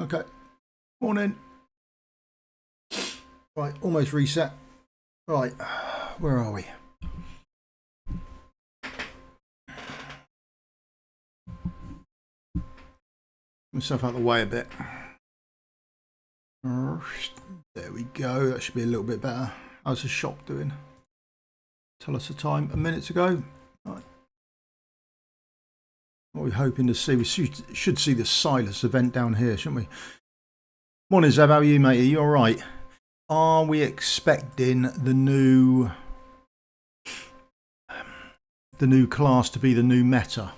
Okay. Morning. Right, almost reset. Right, where are we? Myself out of the way a bit. There we go. That should be a little bit better. How's the shop doing? Tell us the time a minute ago. Right. What are we hoping to see? We should see the Silas event down here, shouldn't we? Morning, Zeb. How are you, mate? Are you all right? Are we expecting the new class to be the new meta?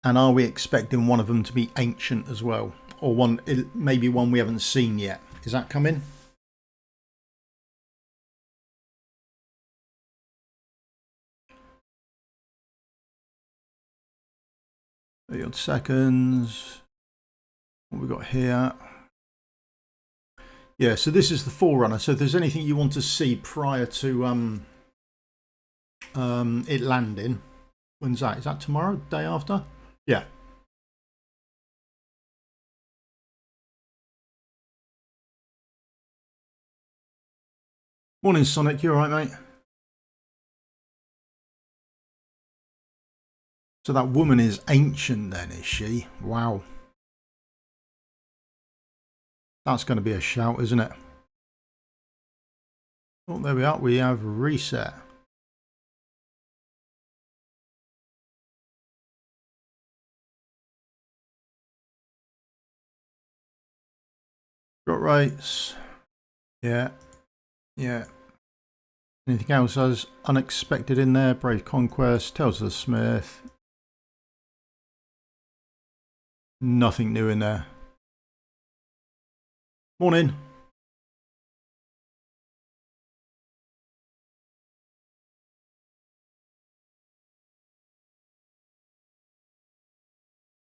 And are we expecting one of them to be ancient as well? Or one, maybe one we haven't seen yet? Is that coming? 30 odd seconds. What we got here? Yeah, so this is the Forerunner. So if there's anything you want to see prior to it landing, when's that? Is that tomorrow? Day after? Yeah. Morning, Sonic. You all right, mate? So that woman is ancient then, is she? Wow. That's going to be a shout, isn't it? Oh, there we are. We have reset. Got rates. Yeah. Yeah. Anything else as unexpected in there? Brave Conquest, Tales of the Smith. Nothing new in there. Morning.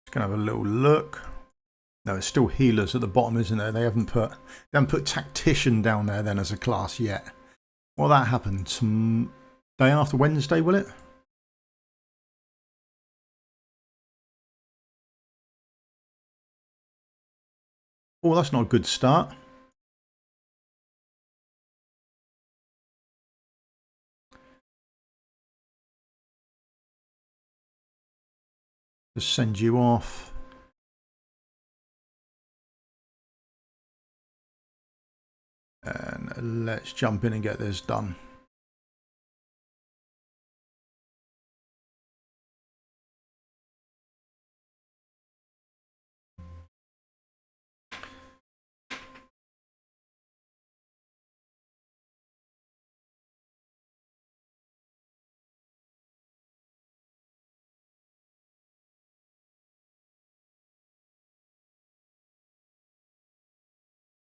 Just gonna have a little look. No, it's still healers at the bottom, isn't there? They haven't put tactician down there then as a class yet. Well, that happened day after Wednesday, will it? Oh, that's not a good start. Just send you off. And let's jump in and get this done.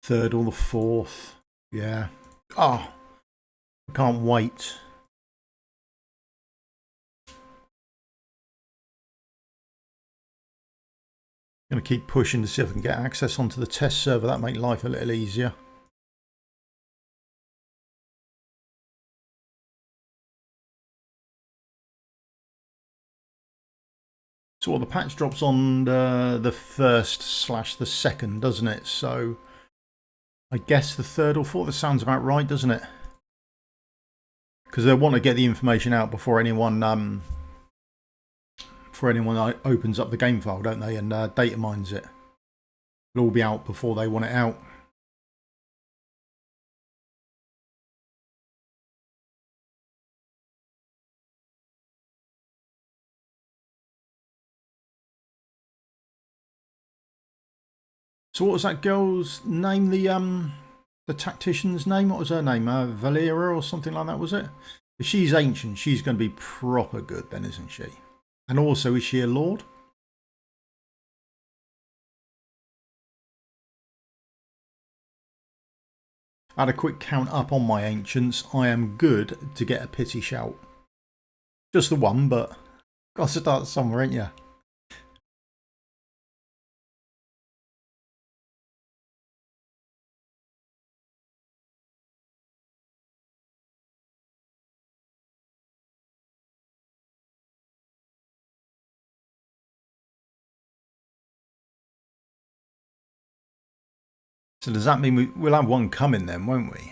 Third or the fourth. Yeah. Oh, I can't wait. Going to keep pushing to see if I can get access onto the test server. That make life a little easier. So well, the patch drops on the 1st / the 2nd, doesn't it? So I guess the 3rd or 4th. That sounds about right, doesn't it? Because they want to get the information out before anyone opens up the game file, don't they? And data mines it. It'll all be out before they want it out. So what was that girl's name? The tactician's name? What was her name? Valera or something like that, was it? If she's ancient, she's going to be proper good then, isn't she? And also, is she a lord? I had a quick count up on my ancients. I am good to get a pity shout. Just the one, but got to start somewhere, ain't you? So does that mean we'll have one coming then, won't we?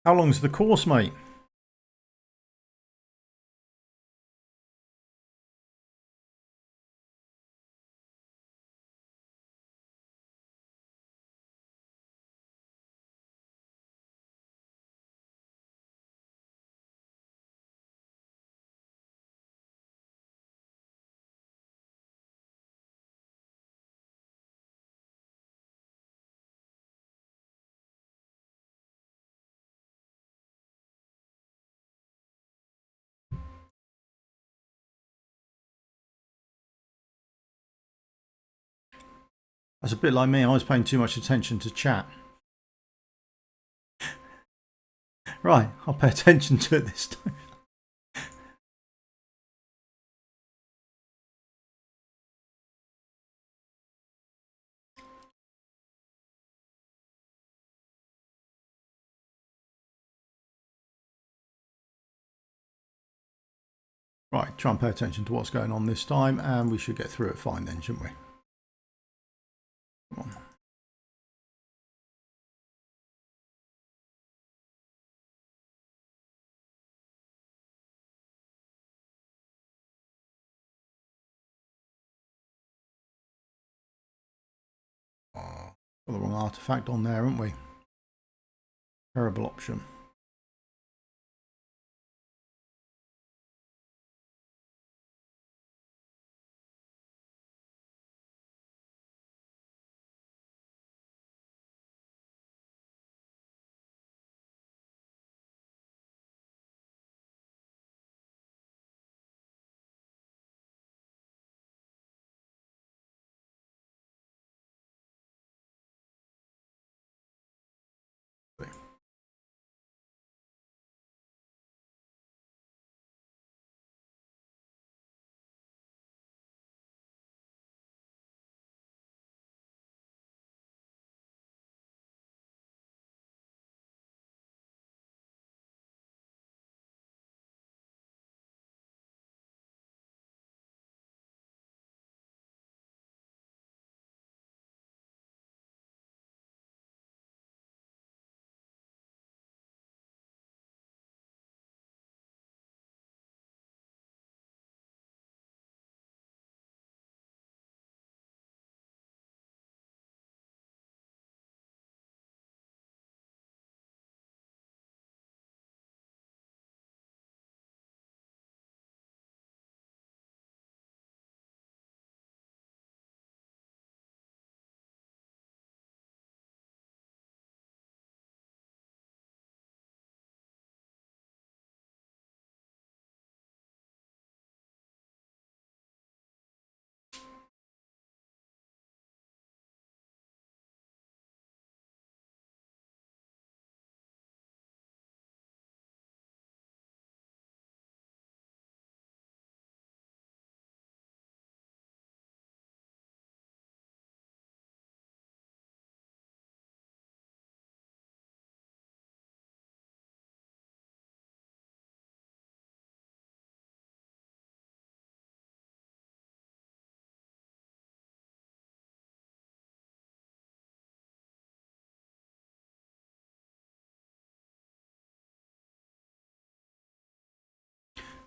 How long's the course, mate? That's a bit like me. I was paying too much attention to chat. Right, I'll pay attention to it this time. Right, try and pay attention to what's going on this time, and we should get through it fine then, shouldn't we? Come on. Oh, got the wrong artifact on there, haven't we? Terrible option.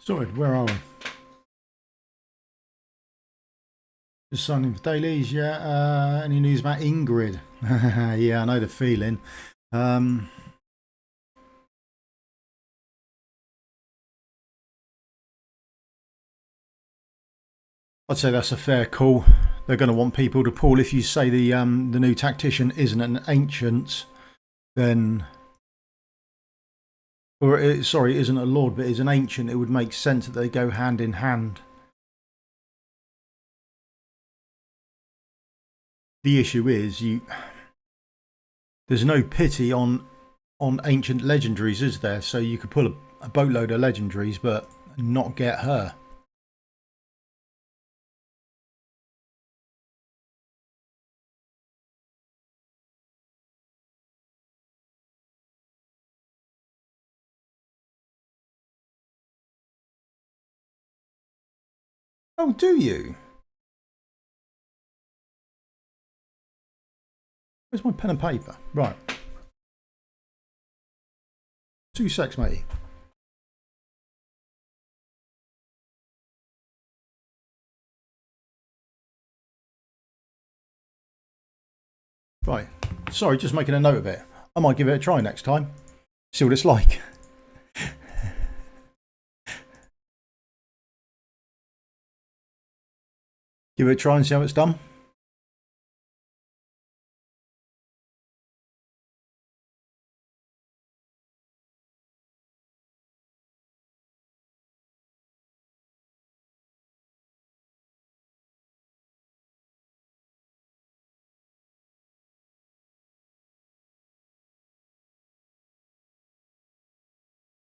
Sorry, where are we? Just signing for dailies, yeah. Any news about Ingrid? Yeah, I know the feeling. I'd say that's a fair call. They're going to want people to pull. If you say the new tactician isn't an ancient, then, or sorry, isn't a lord, but is an ancient, it would make sense that they go hand in hand. The issue is there's no pity on ancient legendaries, is there? So you could pull a boatload of legendaries, but not get her. Oh, do you? Where's my pen and paper? Right. 2 secs, matey. Right. Sorry, just making a note of it. I might give it a try next time. See what it's like. Give it a try and see how it's done.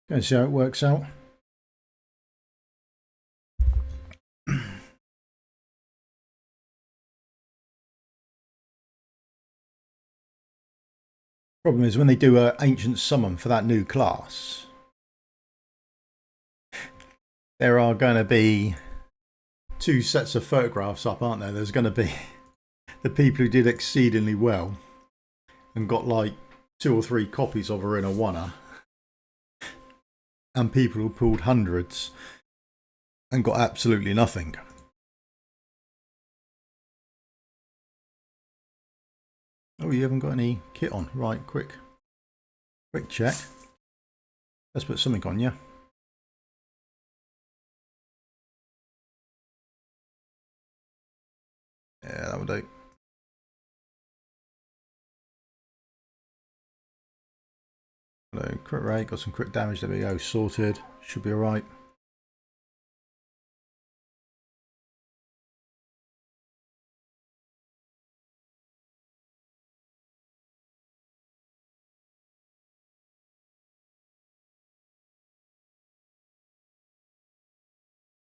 Go and see how it works out. Problem is when they do an ancient summon for that new class, there are going to be 2 sets of photographs up, aren't there? There's going to be the people who did exceedingly well and got like 2 or 3 copies of her in a oneer, and people who pulled hundreds and got absolutely nothing. Oh, you haven't got any kit on. Right, quick check. Let's put something on, yeah. Yeah, that would do. Hello, crit rate, got some crit damage, there we go, sorted. Should be alright.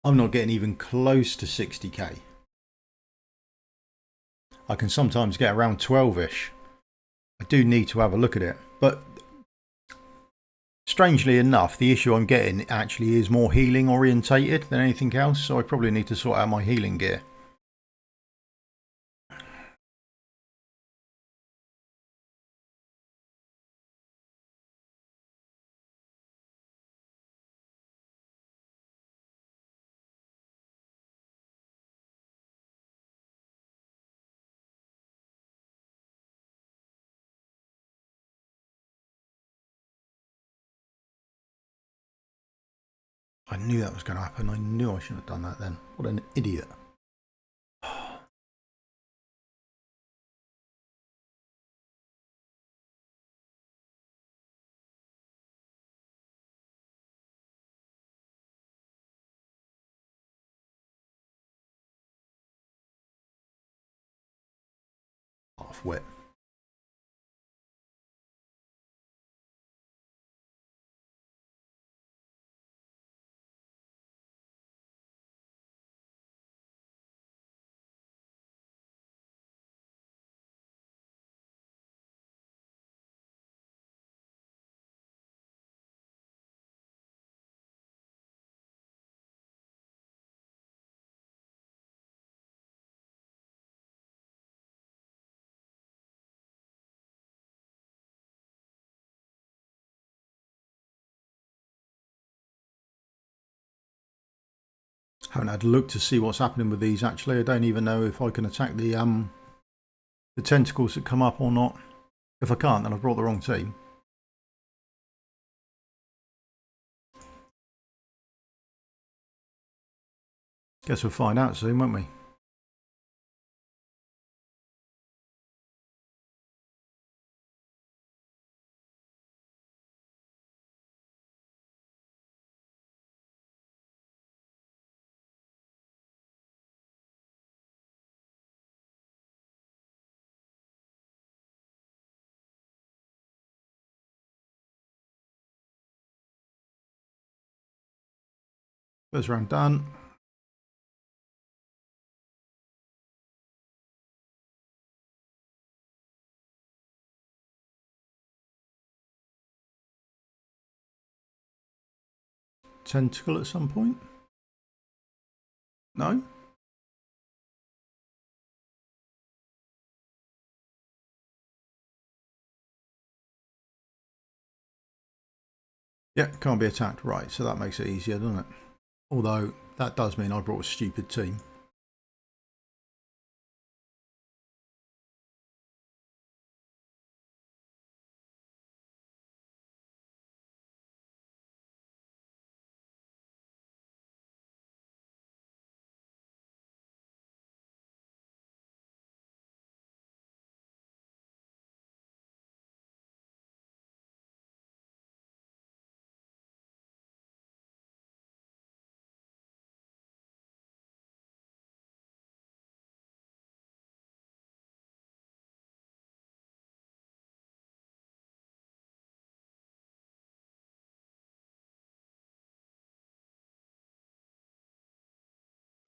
I'm not getting even close to 60k. I can sometimes get around 12ish. I do need to have a look at it, but strangely enough, the issue I'm getting actually is more healing orientated than anything else, so I probably need to sort out my healing gear. I knew that was going to happen. I knew I shouldn't have done that then. What an idiot. Half wit. Haven't had a look to see what's happening with these actually. I don't even know if I can attack the tentacles that come up or not. If I can't, then I've brought the wrong team. Guess we'll find out soon, won't we? First round done. Tentacle at some point? No? Yeah, can't be attacked. Right, so that makes it easier, doesn't it? Although, that does mean I brought a stupid team.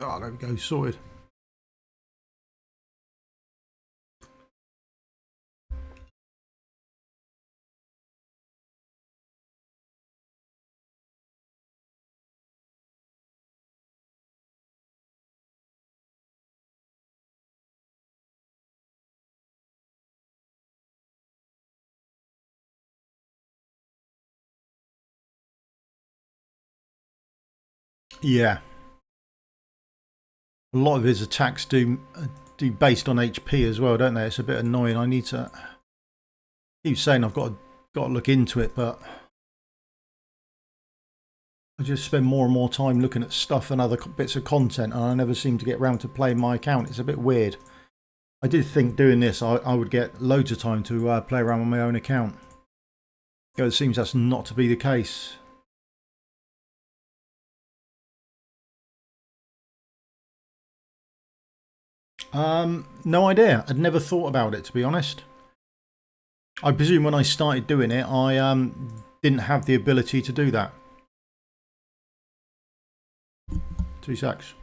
Oh, there we go, sorted. Yeah. A lot of his attacks do based on HP as well, don't they? It's a bit annoying. I need to keep saying I've got to look into it, but I just spend more and more time looking at stuff and other bits of content, and I never seem to get round to playing my account. It's a bit weird. I did think doing this I would get loads of time to play around on my own account. It seems that's not to be the case. No idea. I'd never thought about it, to be honest. I presume when I started doing it, I didn't have the ability to do that. 2 secs.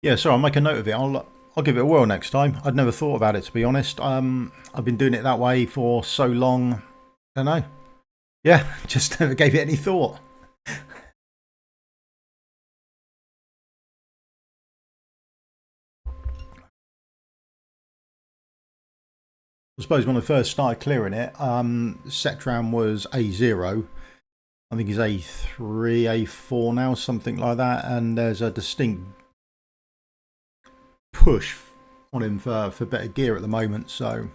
Yeah, so I'll make a note of it. I'll give it a whirl next time. I'd never thought about it, to be honest. I've been doing it that way for so long. I don't know. Yeah, just never gave it any thought. I suppose when I first started clearing it, Sectram was A0. I think he's A3, A4 now, something like that. And there's a distinct push on him for better gear at the moment. So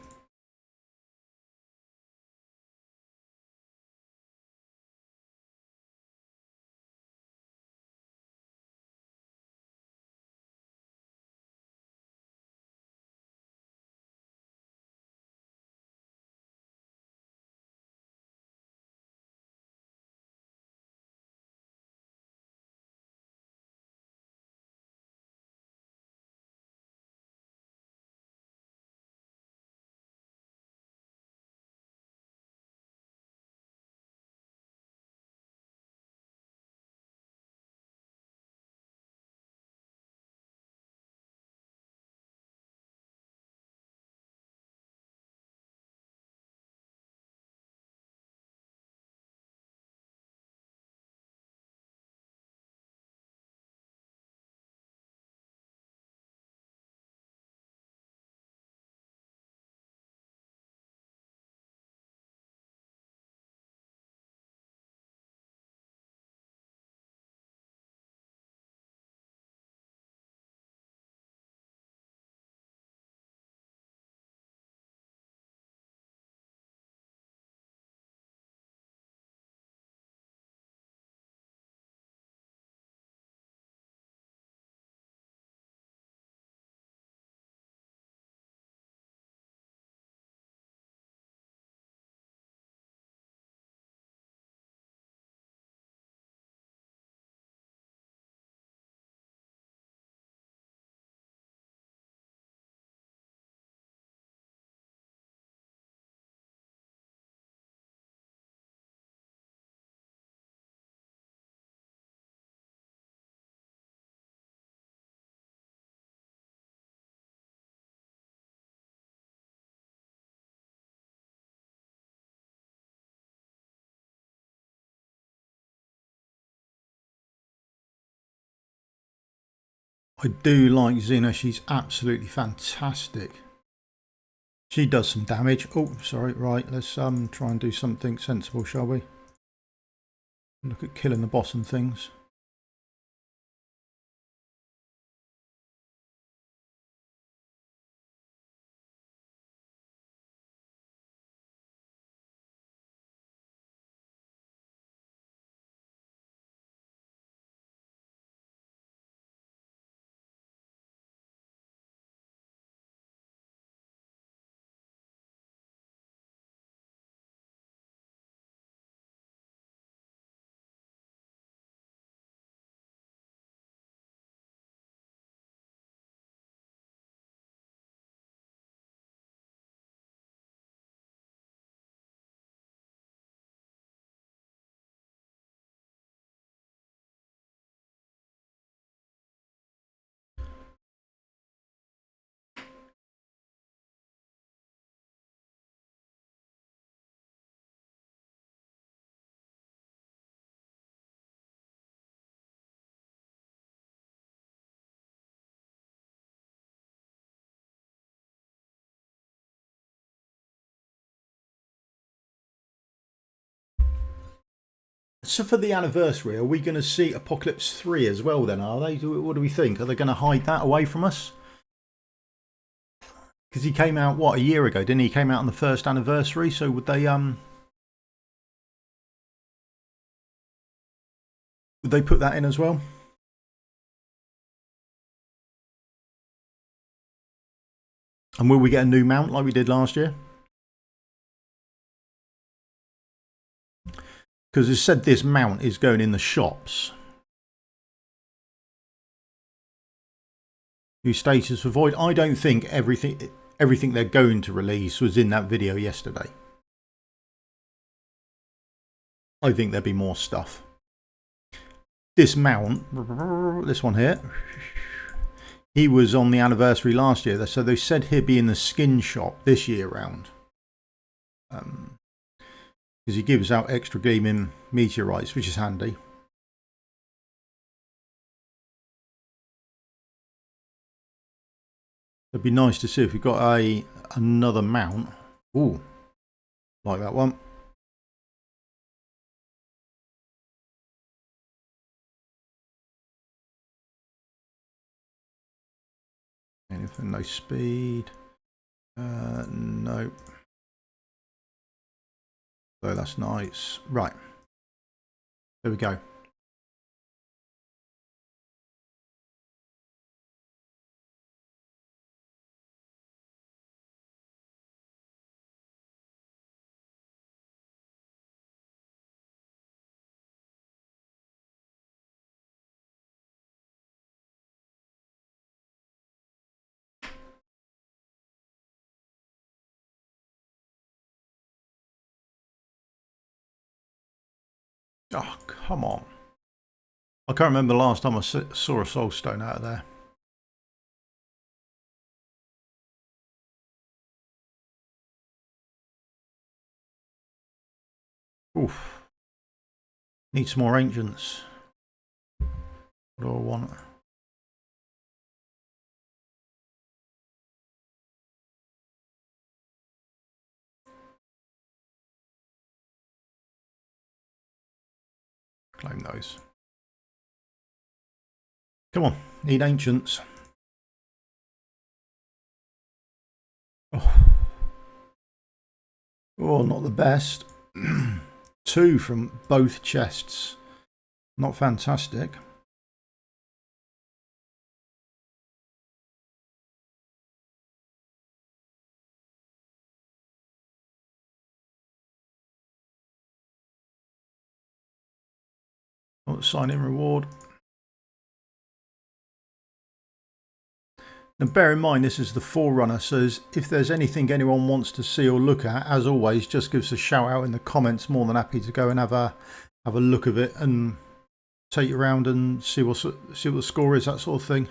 I do like Xena. She's absolutely fantastic. She does some damage. Oh, sorry. Right, let's try and do something sensible, shall we? Look at killing the boss and things. So for the anniversary, are we going to see Apocalypse 3 as well then, are they? What do we think? Are they going to hide that away from us? Because he came out, what, a year ago, didn't he? He came out on the first anniversary, so would they put that in as well? And will we get a new mount like we did last year? Because it said this mount is going in the shops. New status for Void. I don't think everything they're going to release was in that video yesterday. I think there'll be more stuff. This mount, this one here, he was on the anniversary last year, so they said he'd be in the skin shop this year round. Because he gives out extra gleaming meteorites, which is handy. It'd be nice to see if we've got another mount. Ooh, like that one. Anything, no speed. No. So that's nice. Right. There we go. Oh, come on. I can't remember the last time I saw a soul stone out of there. Oof. Need some more ancients. What do I want? Claim those. Come on, need ancients. Oh, not the best. 2 from both chests. Not fantastic. Sign in reward. Now bear in mind this is the Forerunner, so if there's anything anyone wants to see or look at, as always, just give us a shout out in the comments. More than happy to go and have a look of it and take you around and see what the score is, that sort of thing.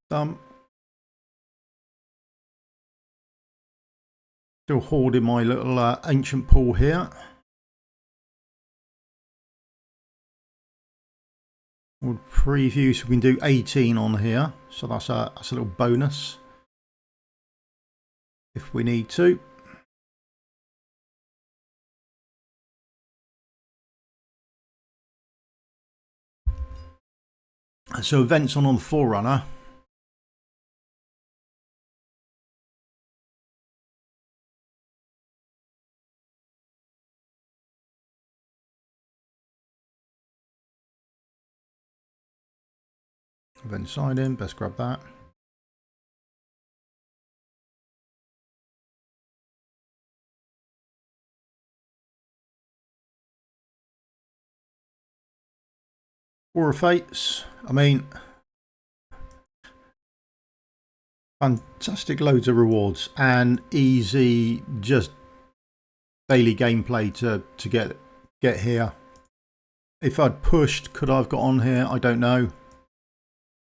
Still hoarding my little ancient pool here. We'll preview, so we can do 18 on here. So that's a little bonus if we need to. So events on the Forerunner. Event sign in, best grab that. War of Fates, I mean, fantastic loads of rewards and easy, just daily gameplay to get here. If I'd pushed, could I have got on here? I don't know.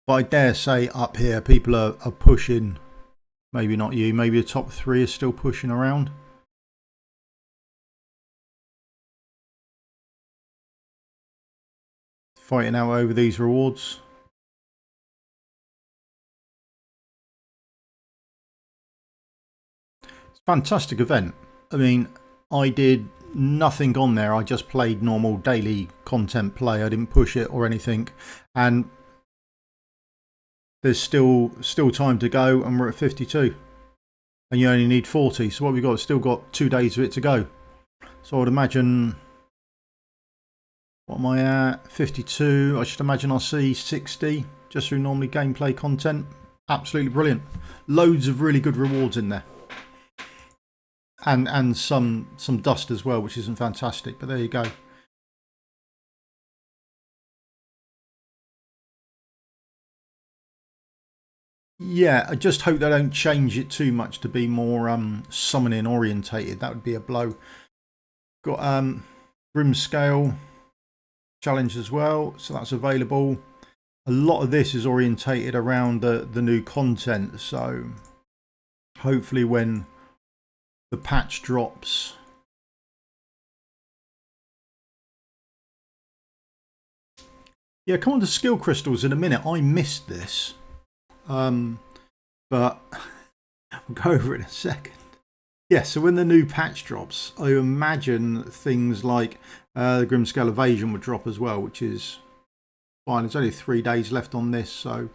But I dare say up here people are pushing. Maybe not you, maybe the top 3 is still pushing around. Fighting out over these rewards. It's a fantastic event. I mean, I did nothing on there. I just played normal daily content play. I didn't push it or anything. And there's still time to go, and we're at 52. And you only need 40. So what we've got, still got 2 days of it to go. So I would imagine, what am I at? 52. I should imagine I'll see 60 just through normally gameplay content. Absolutely brilliant. Loads of really good rewards in there. And some dust as well, which isn't fantastic, but there you go. Yeah, I just hope they don't change it too much to be more summoning orientated. That would be a blow. Got Grimmscale challenge as well, so that's available. A lot of this is orientated around the new content, so hopefully when the patch drops, yeah, come on to skill crystals in a minute. I missed this, but we'll go over it in a second. Yeah, so when the new patch drops, I imagine things like the Grimmscale Invasion would drop as well, which is fine. There's only 3 days left on this, so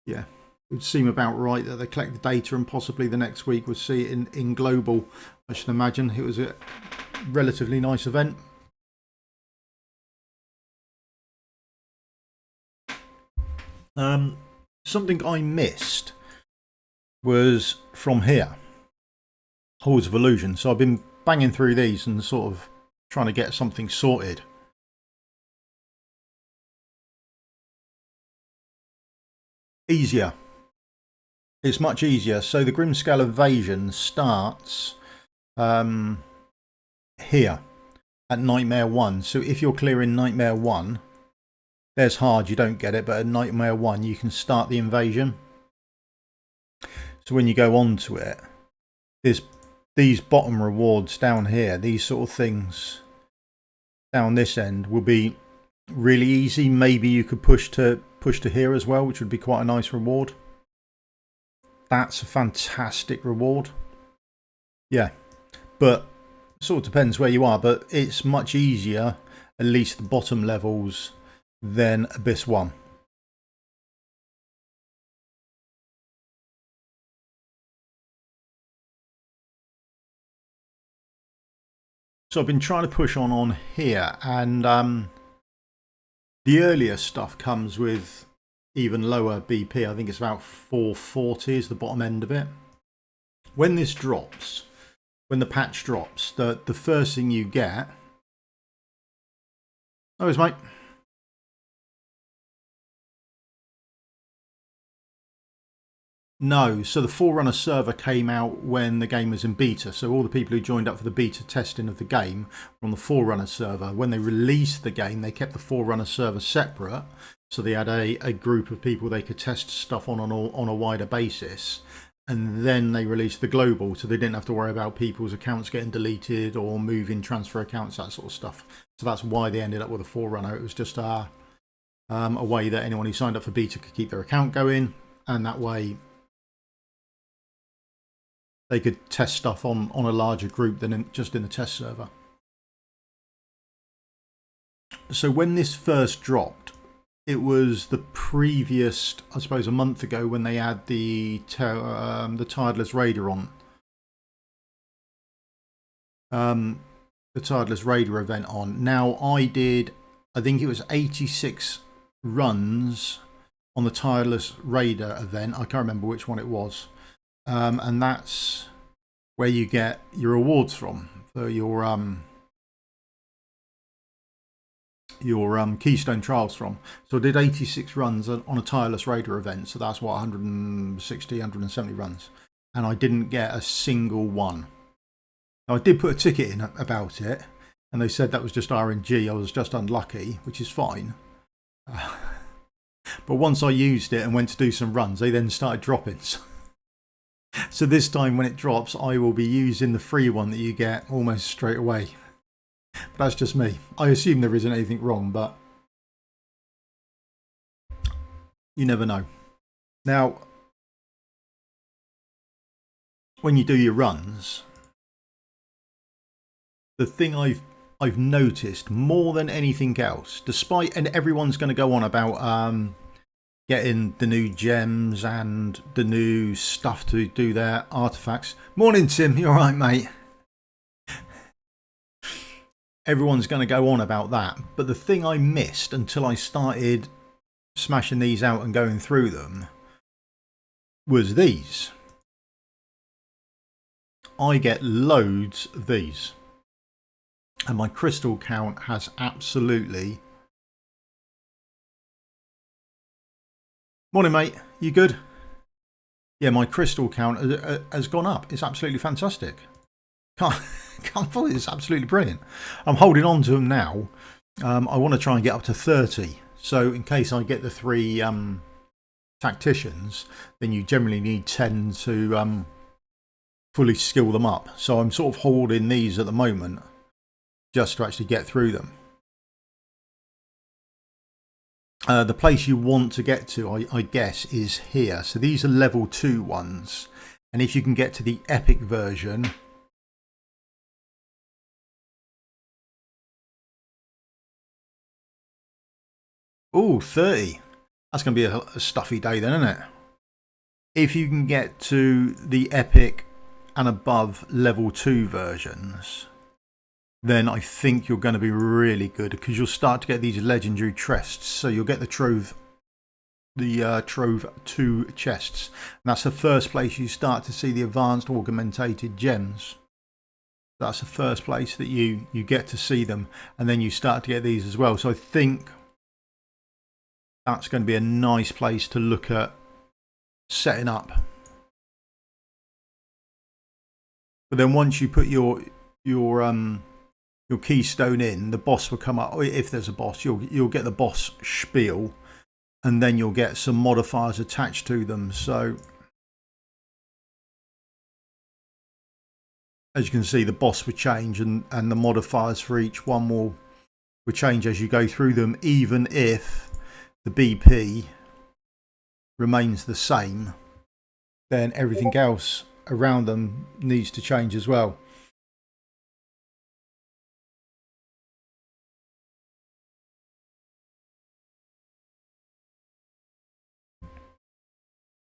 yeah, it would seem about right that they collect the data and possibly the next week we'll see it in global. I should imagine it was a relatively nice event. Something I missed was from here. Halls of Illusion. So I've been banging through these and sort of trying to get something sorted. Easier. It's much easier. So the Grimmscale Invasion starts here at Nightmare 1. So if you're clearing Nightmare 1, there's hard, you don't get it, but at Nightmare 1 you can start the invasion. So when you go on to it, there's these bottom rewards down here, these sort of things down this end will be really easy. Maybe you could push to here as well, which would be quite a nice reward. That's a fantastic reward. Yeah, but it sort of depends where you are, but it's much easier, at least the bottom levels, than Abyss 1. So I've been trying to push on here, and the earlier stuff comes with even lower BP. I think it's about 440 is the bottom end of it. When this drops, when the patch drops, the first thing you get... Oh, it's mate. No, so the Forerunner server came out when the game was in beta. So all the people who joined up for the beta testing of the game were on the Forerunner server. When they released the game, they kept the Forerunner server separate. So they had a group of people they could test stuff on a wider basis, and then they released the global, so they didn't have to worry about people's accounts getting deleted or moving transfer accounts, that sort of stuff. So that's why they ended up with a Forerunner. It was just a way that anyone who signed up for beta could keep their account going, and that way they could test stuff on a larger group than just in the test server. So when this first dropped, it was the previous, I suppose, a month ago when they had the Tideless Raider on. The Tideless Raider event on. Now I think it was 86 runs on the Tideless Raider event. I can't remember which one it was. And that's where you get your awards from for your Keystone Trials from. So I did 86 runs on a Tireless Raider event, so that's what, 160, 170 runs, and I didn't get a single one. Now, I did put a ticket in about it, and they said that was just RNG. I was just unlucky, which is fine. But once I used it and went to do some runs, they then started dropping. So this time when it drops, I will be using the free one that you get almost straight away. But that's just me. I assume there isn't anything wrong, but you never know. Now, when you do your runs, the thing I've noticed more than anything else, and everyone's going to go on about getting the new gems and the new stuff to do their artifacts. Morning, Tim. You all right, mate? Everyone's going to go on about that, but the thing I missed until I started smashing these out and going through them was these. I get loads of these, and my crystal count has absolutely... Morning, mate. You good? Yeah, my crystal count has gone up. It's absolutely fantastic. Can't believe it. It's absolutely brilliant. I'm holding on to them now. I want to try and get up to 30. So in case I get the 3 tacticians, then you generally need 10 to fully skill them up. So I'm sort of holding these at the moment just to actually get through them. The place you want to get to, I guess, is here. So these are level 2 ones. And if you can get to the epic version... Oh, 30. That's going to be a stuffy day then, isn't it? If you can get to the epic and above level 2 versions, then I think you're going to be really good, because you'll start to get these legendary chests. So you'll get the Trove 2 chests. And that's the first place you start to see the advanced augmented gems. That's the first place that you get to see them. And then you start to get these as well. So I think that's going to be a nice place to look at setting up. But then once you put your keystone in, the boss will come up. If there's a boss, you'll get the boss spiel, and then you'll get some modifiers attached to them. So as you can see, the boss will change, and the modifiers for each one will change as you go through them, even if the BP remains the same, then everything else around them needs to change as well.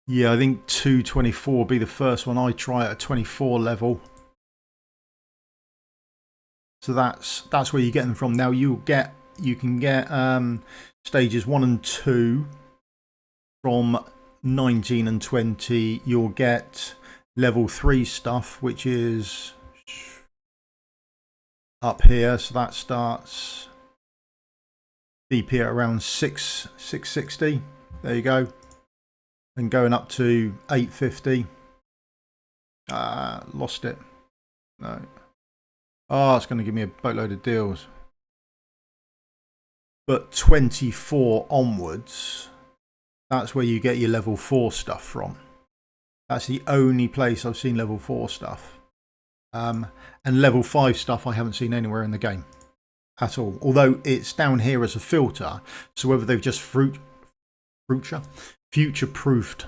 Yeah, I think 224 will be the first one I try at a 24 level. So that's where you get them from. Now you can get stages 1 and 2 from 19 and 20. You'll get level 3 stuff, which is up here. So that starts BP at around 660. There you go. And going up to 850. Lost it. No. Oh, it's going to give me a boatload of deals. but 24 onwards, that's where you get your level 4 stuff from. That's the only place I've seen level 4 stuff. And level 5 stuff I haven't seen anywhere in the game at all. Although it's down here as a filter, so whether they've just future-proofed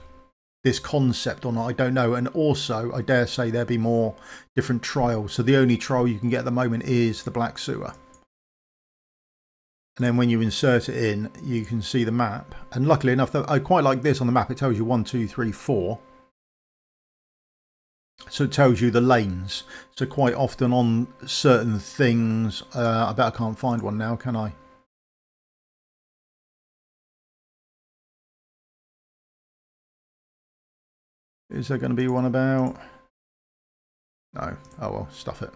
this concept or not, I don't know. And also, I dare say there'll be more different trials. So the only trial you can get at the moment is the Black Sewer. And then when you insert it in, you can see the map. And luckily enough, I quite like this on the map. It tells you 1, 2, 3, 4. So it tells you the lanes. So quite often on certain things, I bet I can't find one now, can I? Is there going to be one about? No. Oh well, stuff it.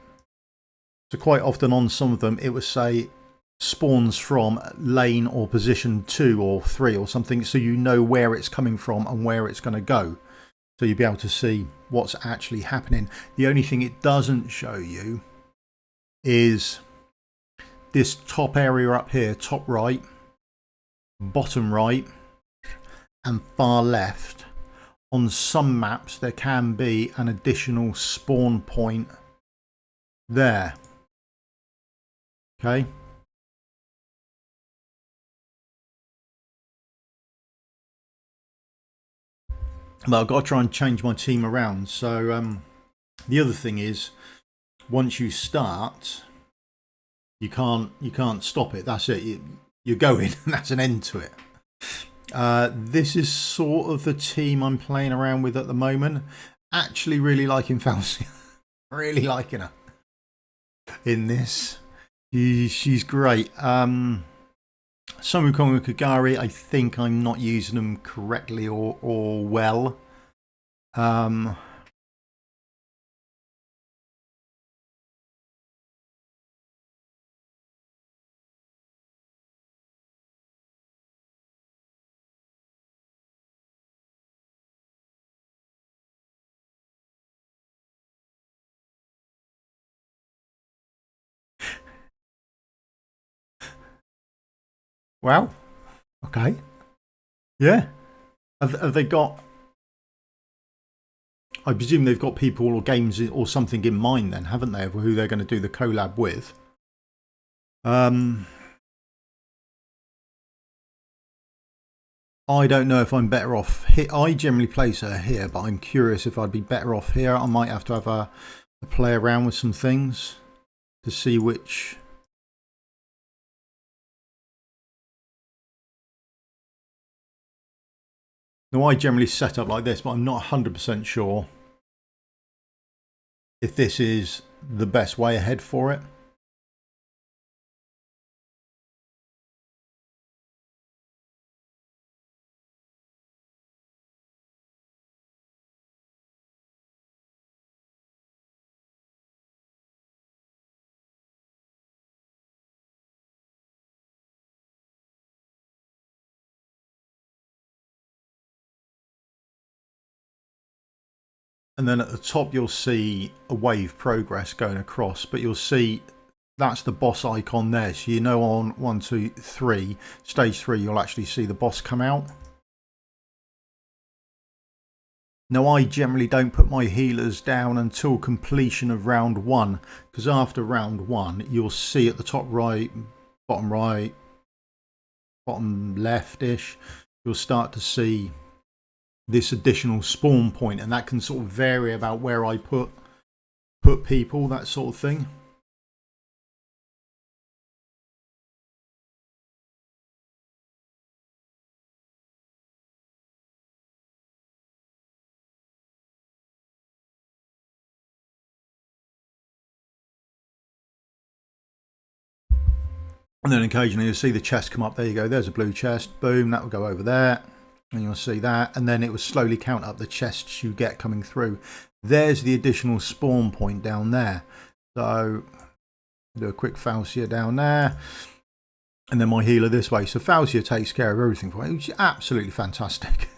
So quite often on some of them, it would say spawns from lane or position 2 or 3 or something, so you know where it's coming from and where it's going to go. So you'll be able to see what's actually happening. The only thing it doesn't show you is this top area up here, top right, bottom right, and far left. On some maps, there can be an additional spawn point there. Okay. But I've got to try and change my team around. So the other thing is, once you start, you can't stop it. That's it. You're going. That's an end to it. This is sort of the team I'm playing around with at the moment. Actually, really liking Falsia. Really liking her in this. She's great. Some Wukong and Kagari, I think I'm not using them correctly or well. Wow. Okay. Yeah. Have they got... I presume they've got people or games or something in mind then, haven't they, of who they're going to do the collab with? I don't know if I'm better off here. I generally place her here, but I'm curious if I'd be better off here. I might have to have a play around with some things to see which... Now, I generally set up like this, but I'm not 100% sure if this is the best way ahead for it. And then at the top, you'll see a wave progress going across, but you'll see that's the boss icon there. So you know on 1, 2, 3, stage 3, you'll actually see the boss come out. Now, I generally don't put my healers down until completion of round 1, because after round 1, you'll see at the top right, bottom left-ish, you'll start to see this additional spawn point, and that can sort of vary about where I put people, that sort of thing. And then occasionally you'll see the chest come up. There you go, there's a blue chest, boom, that will go over there, and you'll see that, and then it will slowly count up the chests you get coming through. There's the additional spawn point down there. So do a quick Falsia down there, and then my healer this way. So Falsia takes care of everything for me, which is absolutely fantastic.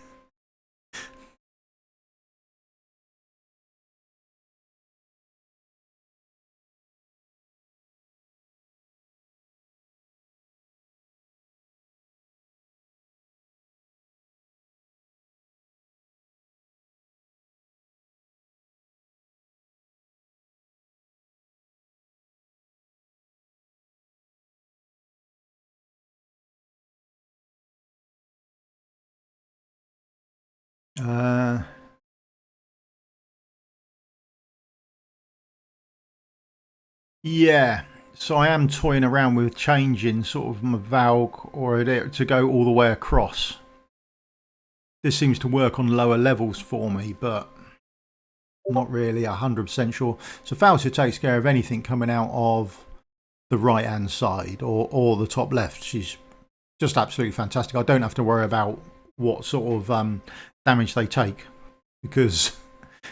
Yeah, so I am toying around with changing sort of my valve or to go all the way across. This seems to work on lower levels for me, but not really 100% sure. So Falsia takes care of anything coming out of the right hand side or the top left. She's just absolutely fantastic. I don't have to worry about what sort of damage they take because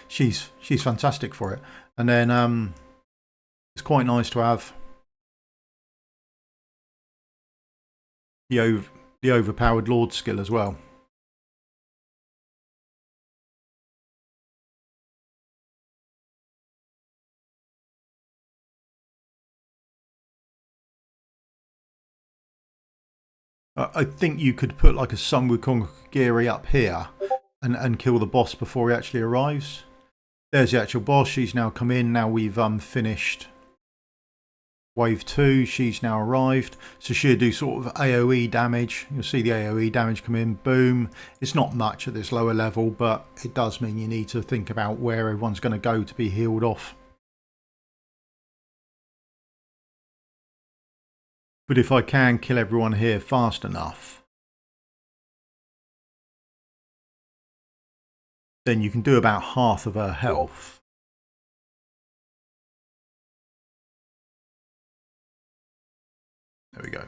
she's fantastic for it. And then it's quite nice to have the overpowered Lord skill as well. I think you could put like a Sun Wukong Giri up here and kill the boss before he actually arrives. There's the actual boss. She's now come in. Now we've finished wave 2. She's now arrived. So she'll do sort of AoE damage. You'll see the AoE damage come in. Boom. It's not much at this lower level, but it does mean you need to think about where everyone's going to go to be healed off. But if I can kill everyone here fast enough, then you can do about half of her health. There we go.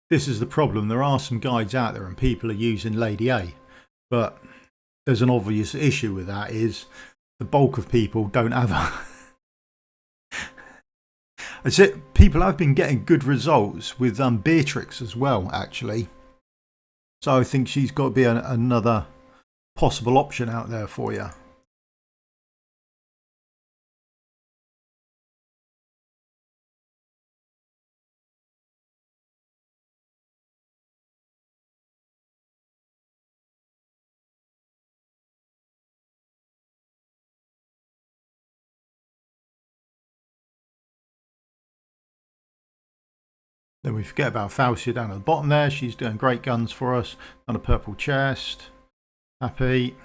This is the problem. There are some guides out there and people are using Lady A, but there's an obvious issue with that is the bulk of people don't have her. That's it. People have been getting good results with Beatrix as well, actually. So I think she's got to be another possible option out there for you. Then we forget about Falsia down at the bottom there. She's doing great guns for us. On a purple chest. Happy.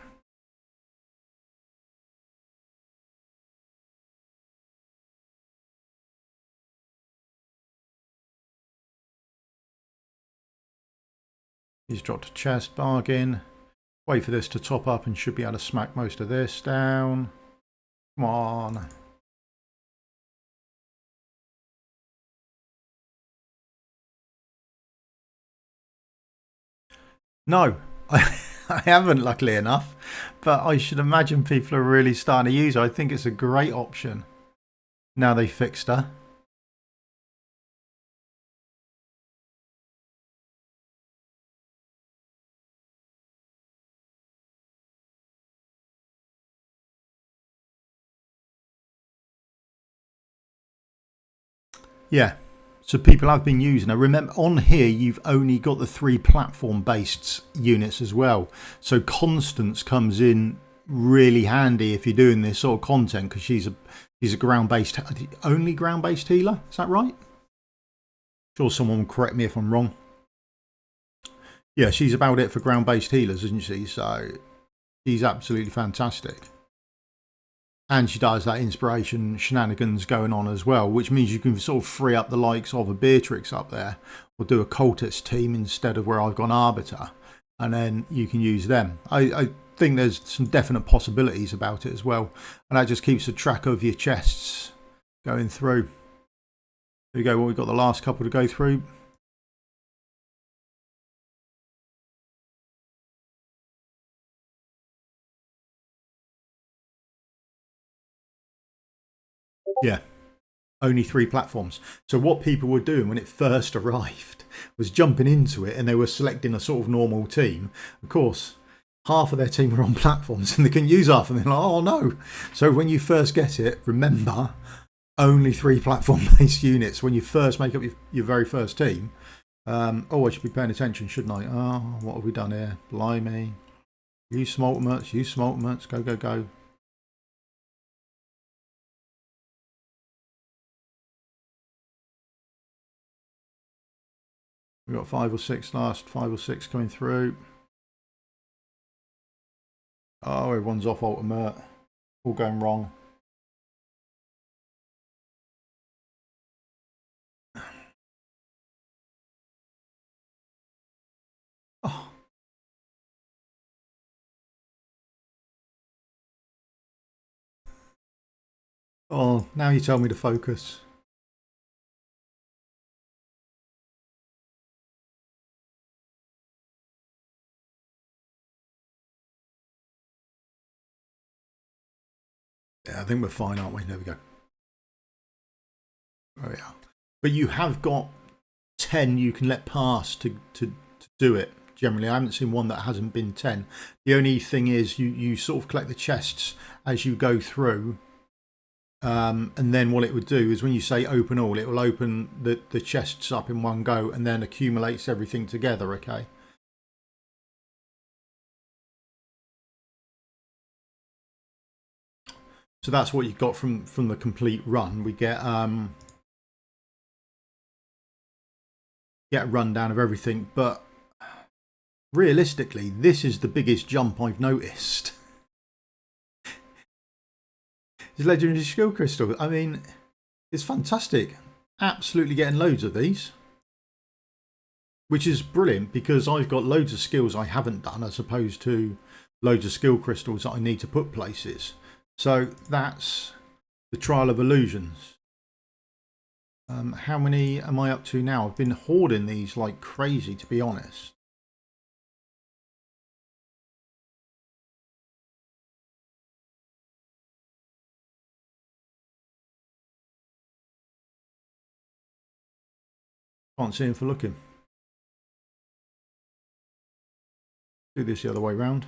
He's dropped a chest. Bargain. Wait for this to top up and should be able to smack most of this down. Come on. No, I haven't, luckily enough, but I should imagine people are really starting to use it. I think it's a great option now they fixed her. Yeah, so people have been using her. Remember, on here you've only got the 3 platform-based units as well. So Constance comes in really handy if you're doing this sort of content because she's a ground-based, only ground-based healer. Is that right? Sure, someone will correct me if I'm wrong. Yeah, she's about it for ground-based healers, isn't she? So she's absolutely fantastic. And she does that inspiration shenanigans going on as well, which means you can sort of free up the likes of a Beatrix up there or do a cultist team instead of where I've gone Arbiter, and then you can use them. I think there's some definite possibilities about it as well, and that just keeps a track of your chests going through. There we go. Well, we've got the last couple to go through. Yeah, only 3 platforms. So what people were doing when it first arrived was jumping into it, and they were selecting a sort of normal team. Of course, half of their team were on platforms and they can use half, and they're like, oh no. So when you first get it, remember, only 3 platform-based units when you first make up your very first team. Oh, I should be paying attention, shouldn't I? Oh, what have we done here? Blimey. Use smoltments, go, go, go. We've got 5 or 6 last, 5 or 6 coming through. Oh, everyone's off ultimate. All going wrong. Oh. Oh, now you tell me to focus. Yeah, I think we're fine, aren't we? There we go. Oh yeah. But you have got 10 you can let pass to do it. Generally, I haven't seen one that hasn't been 10. The only thing is you sort of collect the chests as you go through. And then what it would do is when you say open all, it will open the chests up in one go and then accumulates everything together, okay? So that's what you got from the complete run. We get a rundown of everything, but realistically, this is the biggest jump I've noticed. It's legendary skill crystal. I mean, it's fantastic. Absolutely getting loads of these, which is brilliant because I've got loads of skills I haven't done as opposed to loads of skill crystals that I need to put places. So that's the Trial of Illusions. How many am I up to now? I've been hoarding these like crazy, to be honest. Can't see him for looking. Do this the other way round.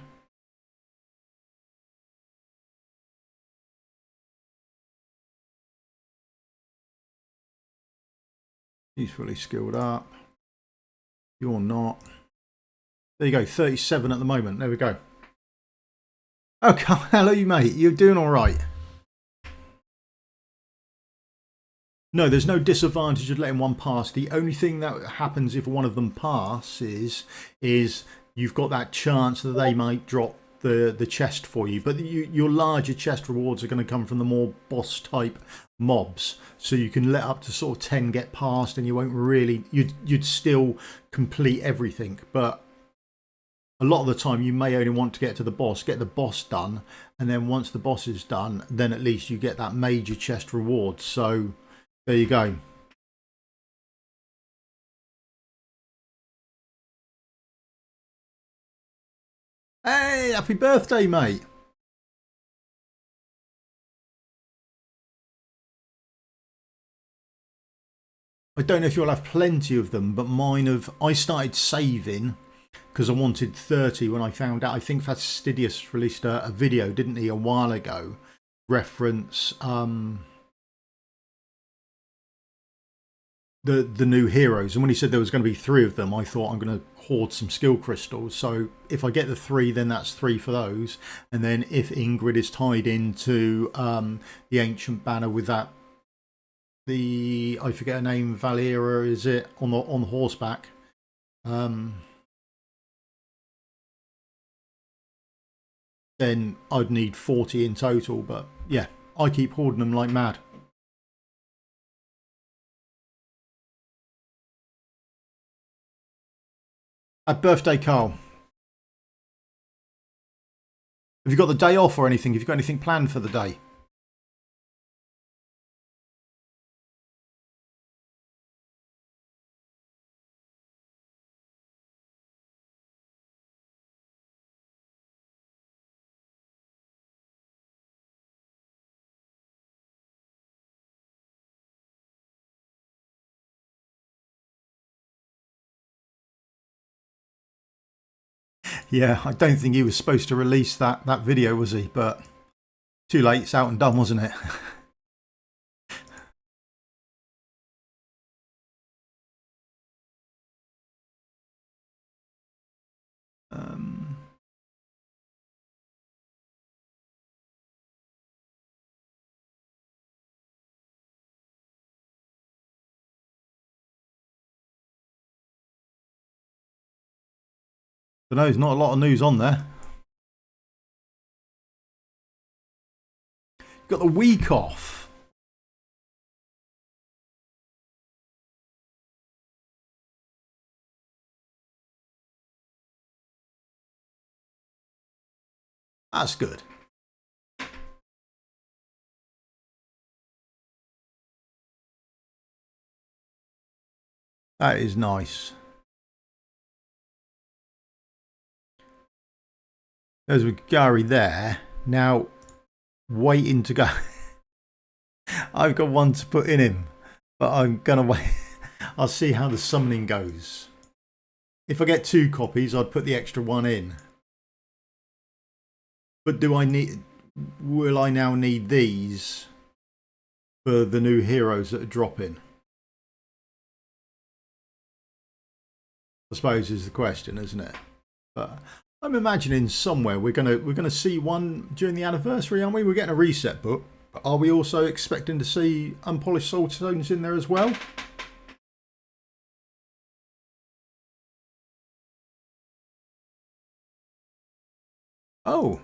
He's fully skilled up. You're not. There you go, 37 at the moment. There we go. Okay, hello, mate. You're doing all right. No, there's no disadvantage of letting one pass. The only thing that happens if one of them passes is you've got that chance that they might drop the chest for you. But your larger chest rewards are going to come from the more boss type mobs. So you can let up to sort of 10 get past and you won't really... You'd still complete everything. But a lot of the time you may only want to get to the boss, get the boss done. And then once the boss is done, then at least you get that major chest reward. So... there you go. Hey, happy birthday, mate. I don't know if you'll have plenty of them, but mine have... I started saving because I wanted 30 when I found out. I think Fastidious released a video, didn't he, a while ago, reference the new heroes, and when he said there was going to be 3 of them, I thought I'm going to hoard some skill crystals. So if I get the 3, then that's 3 for those, and then if Ingrid is tied into the ancient banner with that, I forget her name, Valera, is it, on horseback, then I'd need 40 in total. But yeah, I keep hoarding them like mad. Happy birthday, Carl. Have you got the day off or anything? Have you got anything planned for the day? Yeah, I don't think he was supposed to release that video, was he? But too late, it's out and done, wasn't it? But no, there's not a lot of news on there. Got the week off. That's good. That is nice. There's with Gary there. Now, waiting to go. I've got one to put in him, but I'm going to wait. I'll see how the summoning goes. If I get 2 copies, I'd put the extra one in. But will I now need these for the new heroes that are dropping? I suppose is the question, isn't it? But I'm imagining somewhere we're gonna see one during the anniversary, aren't we? We're getting a reset book. But are we also expecting to see unpolished soul stones in there as well? Oh,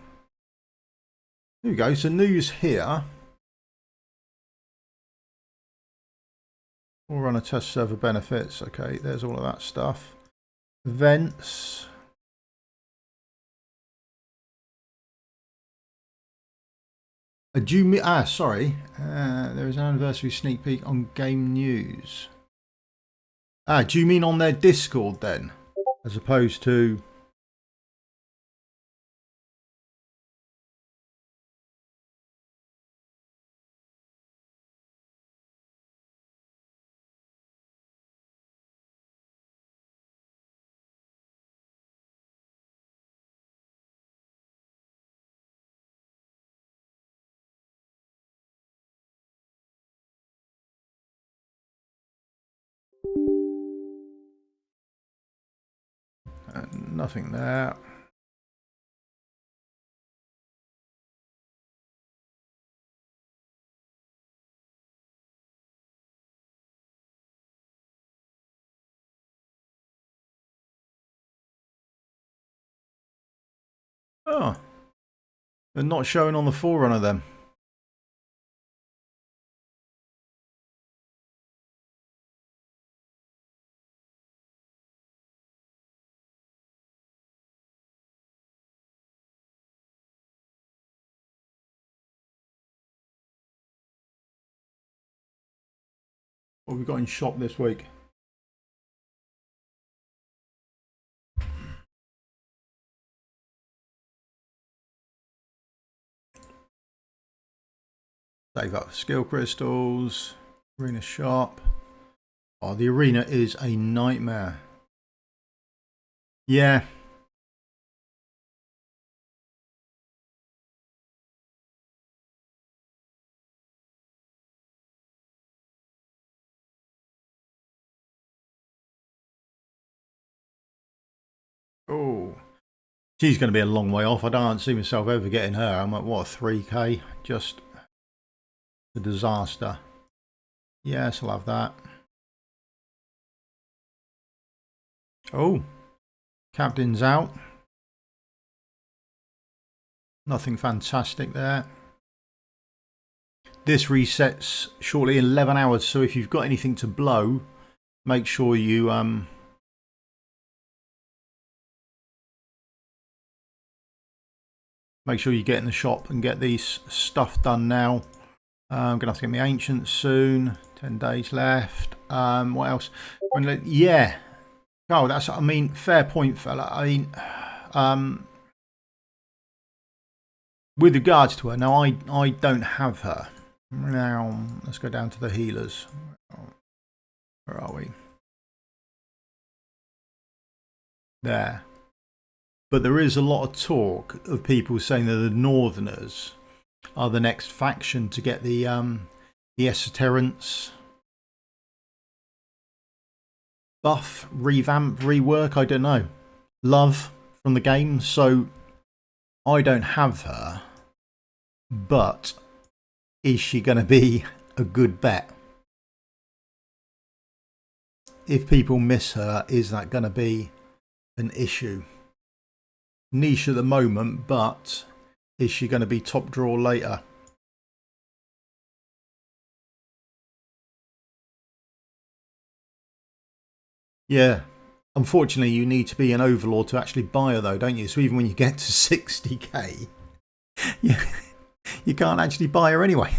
here we go. So news here. Forerunner test server benefits. Okay, there's all of that stuff. Events. Sorry. There is an anniversary sneak peek on game news. Do you mean on their Discord then? As opposed to... nothing there. Oh, they're not showing on the Forerunner then. What have we got in shop this week? Save up skill crystals. Arena shop. Oh, the arena is a nightmare. Yeah. Oh. She's going to be a long way off. I don't see myself ever getting her. I'm at what, 3k? Just a disaster. Yes, I'll have that. Oh, captain's out. Nothing fantastic there. This resets shortly in 11 hours. So if you've got anything to blow, make sure you get in the shop and get these stuff done now. I'm gonna have to get my ancients soon. 10 days left. What else? Yeah. Oh, that's. I mean, fair point, fella. I mean, with regards to her, now I don't have her. Now let's go down to the healers. Where are we? There. But there is a lot of talk of people saying that the Northerners are the next faction to get the Esoterrance buff, revamp, rework, I don't know. Love from the game, so I don't have her. But is she going to be a good bet? If people miss her, is that going to be an issue? Niche at the moment, but is she going to be top draw later? Yeah. Unfortunately, you need to be an overlord to actually buy her though, don't you? So even when you get to 60k, you can't actually buy her anyway.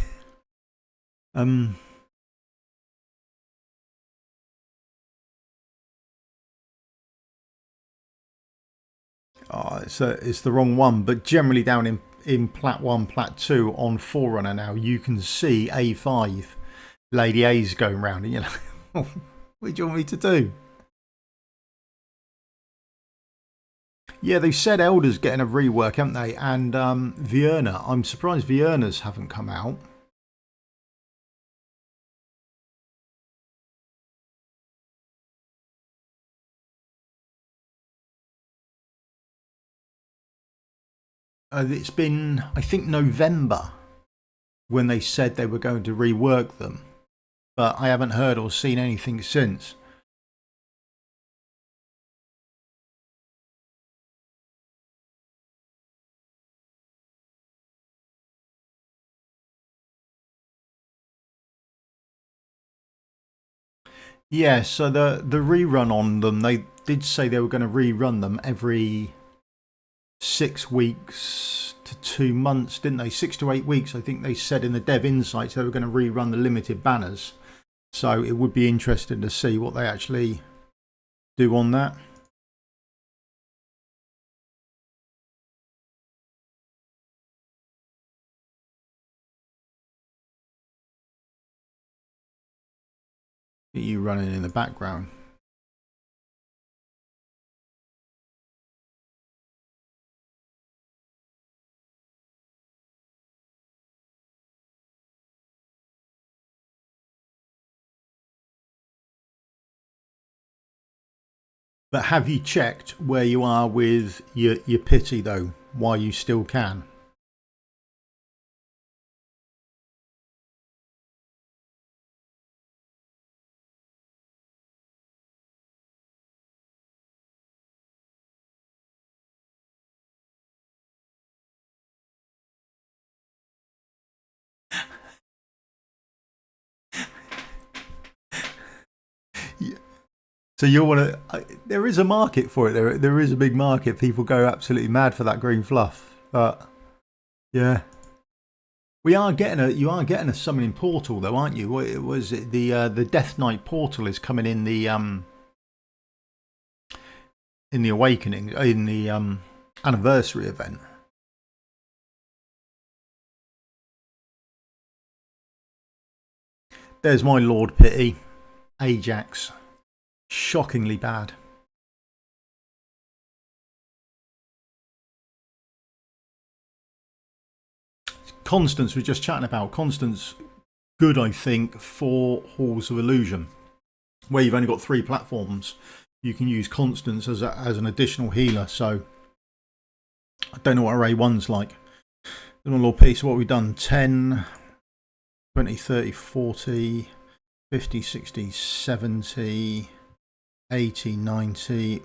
Oh, it's the wrong one, but generally down in Plat 1, Plat 2 on Forerunner now, you can see A5 Lady A's going round, and you're like, oh, what do you want me to do? Yeah, they said Elder's getting a rework, haven't they? And Vienna, I'm surprised Vienna's haven't come out. It's been, I think, November when they said they were going to rework them, but I haven't heard or seen anything since. Yeah, so the rerun on them, they did say they were going to rerun them every 6 weeks to 2 months, didn't they? 6 to 8 weeks, I think they said in the Dev Insights they were going to rerun the limited banners. So it would be interesting to see what they actually do on that. You running in the background. But have you checked where you are with your pity though, while you still can? So you want to? There is a market for it. There is a big market. People go absolutely mad for that green fluff. But yeah, we are getting a. You are getting a summoning portal though, aren't you? What was it? The Death Knight portal is coming in the Awakening, in the anniversary event. There's my Lord Pity, Ajax. Shockingly bad. Constance was just chatting about. Constance, good I think for Halls of Illusion, where you've only got 3 platforms. You can use Constance as an additional healer. So I don't know what Array 1's like. Lord P, so what have we done? 10, 20, 30, 40, 50, 60, 70, 80, 90,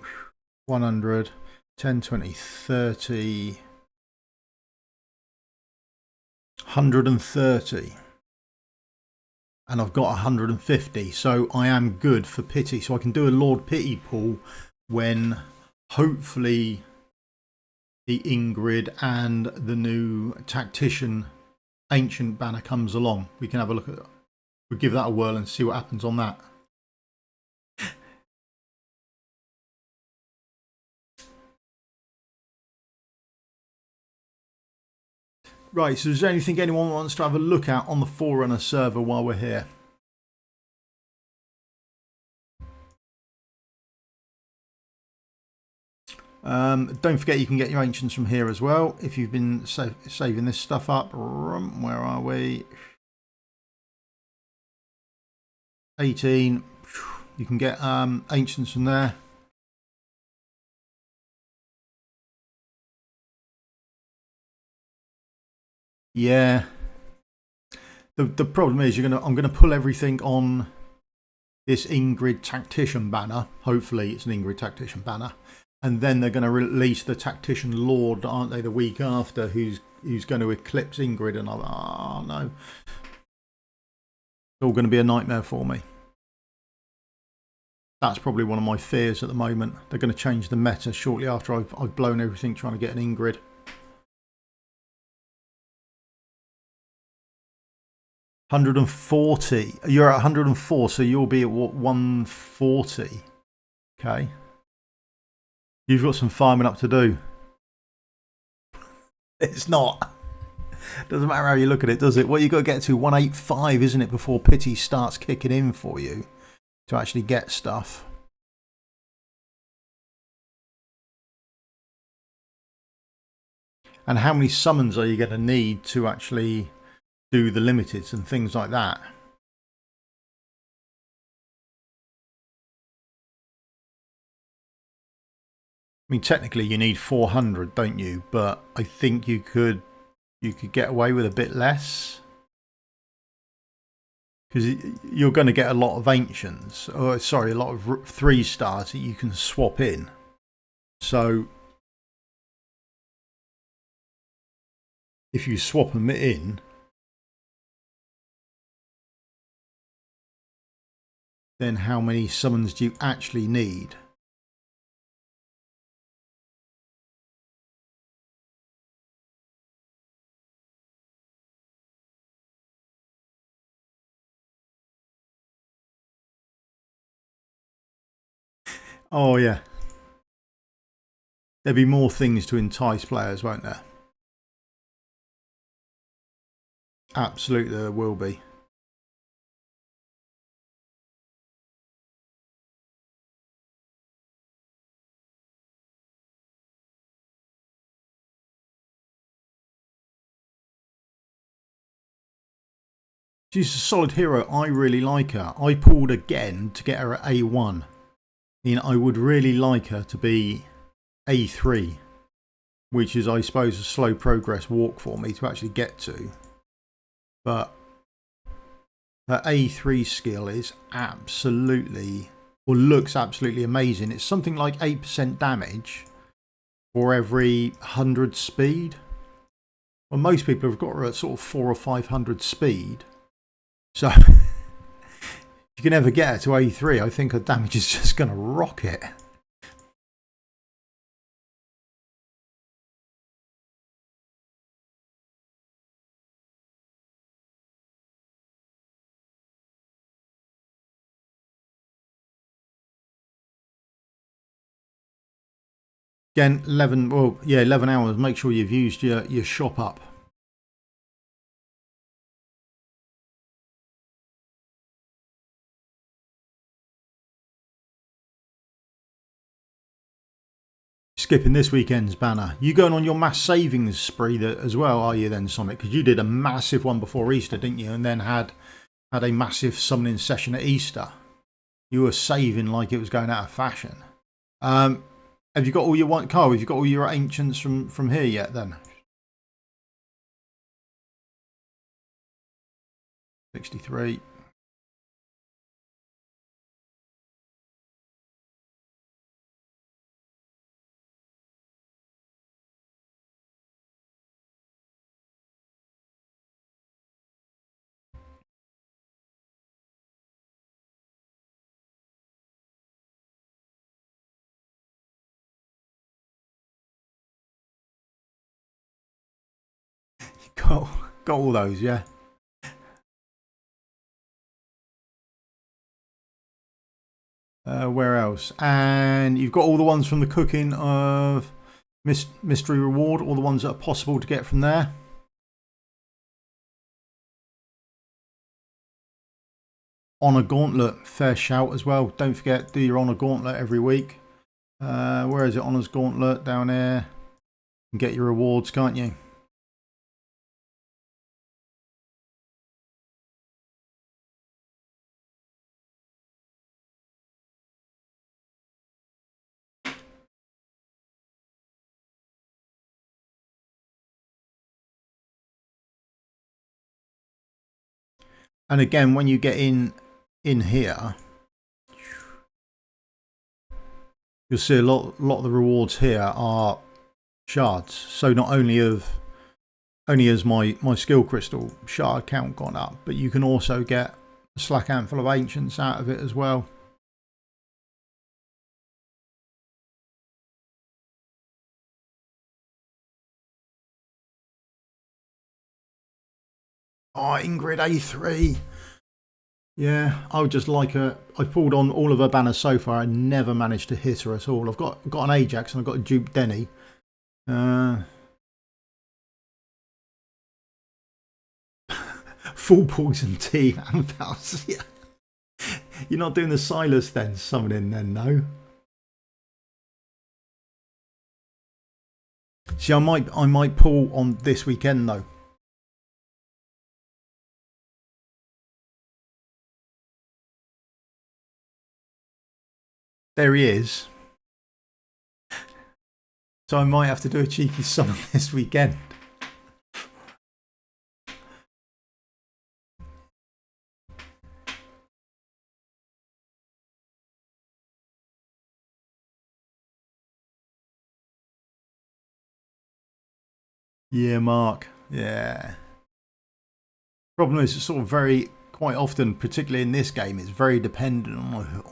100, 10, 20, 30, 130. And I've got 150, so I am good for Pity. So I can do a Lord Pity pool when hopefully the Ingrid and the new Tactician Ancient banner comes along. We can have a look at that. We'll give that a whirl and see what happens on that. Right, so is there anything anyone wants to have a look at on the Forerunner server while we're here? Don't forget you can get your ancients from here as well if you've been saving this stuff up. Where are we? 18. You can get ancients from there. Yeah. The problem is I'm gonna pull everything on this Ingrid Tactician banner. Hopefully it's an Ingrid Tactician banner. And then they're going to release the Tactician Lord, aren't they, the week after, who's going to eclipse Ingrid. And I'm, oh no. It's all going to be a nightmare for me. That's probably one of my fears at the moment. They're going to change the meta shortly after I've blown everything trying to get an Ingrid. $140. You're at 104, so you'll be at what, 140? Okay. You've got some farming up to do. It's not. Doesn't matter how you look at it, does it? Well, you've got to get to 185, isn't it, before pity starts kicking in for you to actually get stuff. And how many summons are you going to need to actually do the limiteds and things like that? I mean, technically you need 400, don't you? But I think you could get away with a bit less. Because you're going to get a lot of ancients, or sorry, a lot of 3-stars that you can swap in. So if you swap them in, then how many summons do you actually need? Oh yeah. There'll be more things to entice players, won't there? Absolutely there will be. She's a solid hero. I really like her. I pulled again to get her at A1. I would really like her to be A3, which is, I suppose, a slow progress walk for me to actually get to. But her A3 skill is absolutely, or looks absolutely amazing. It's something like 8% damage for every 100 speed. Well, most people have got her at sort of 400 or 500 speed. So if you can ever get her to A3, I think her damage is just going to rocket. Again, 11 hours. Make sure you've used your shop up. Skipping this weekend's banner. You going on your mass savings spree as well, are you then, Sonic? Because you did a massive one before Easter, didn't you? And then had a massive summoning session at Easter. You were saving like it was going out of fashion. Have you got all your white car? Have you got all your ancients from here yet then? 63. Got all those, yeah. Where else? And you've got all the ones from the cooking of Mystery Reward, all the ones that are possible to get from there. Honor Gauntlet, fair shout as well. Don't forget, do your Honor Gauntlet every week. Where is it? Honours Gauntlet down here. You can get your rewards, can't you? And again, when you get in here, you'll see a lot of the rewards here are shards. So not only has my skill crystal shard count gone up, but you can also get a slack handful of ancients out of it as well. Oh, Ingrid A3. Yeah, I would just like her. I've pulled on all of her banners so far. I never managed to hit her at all. I've got an Ajax and I've got a Duke Denny. Full poison team and Valsia. You're not doing the Silas then, summoning then, no? See, I might pull on this weekend though. There he is. So I might have to do a cheeky summon this weekend. Yeah, Mark. Yeah. Problem is, it's sort of quite often, particularly in this game, it's very dependent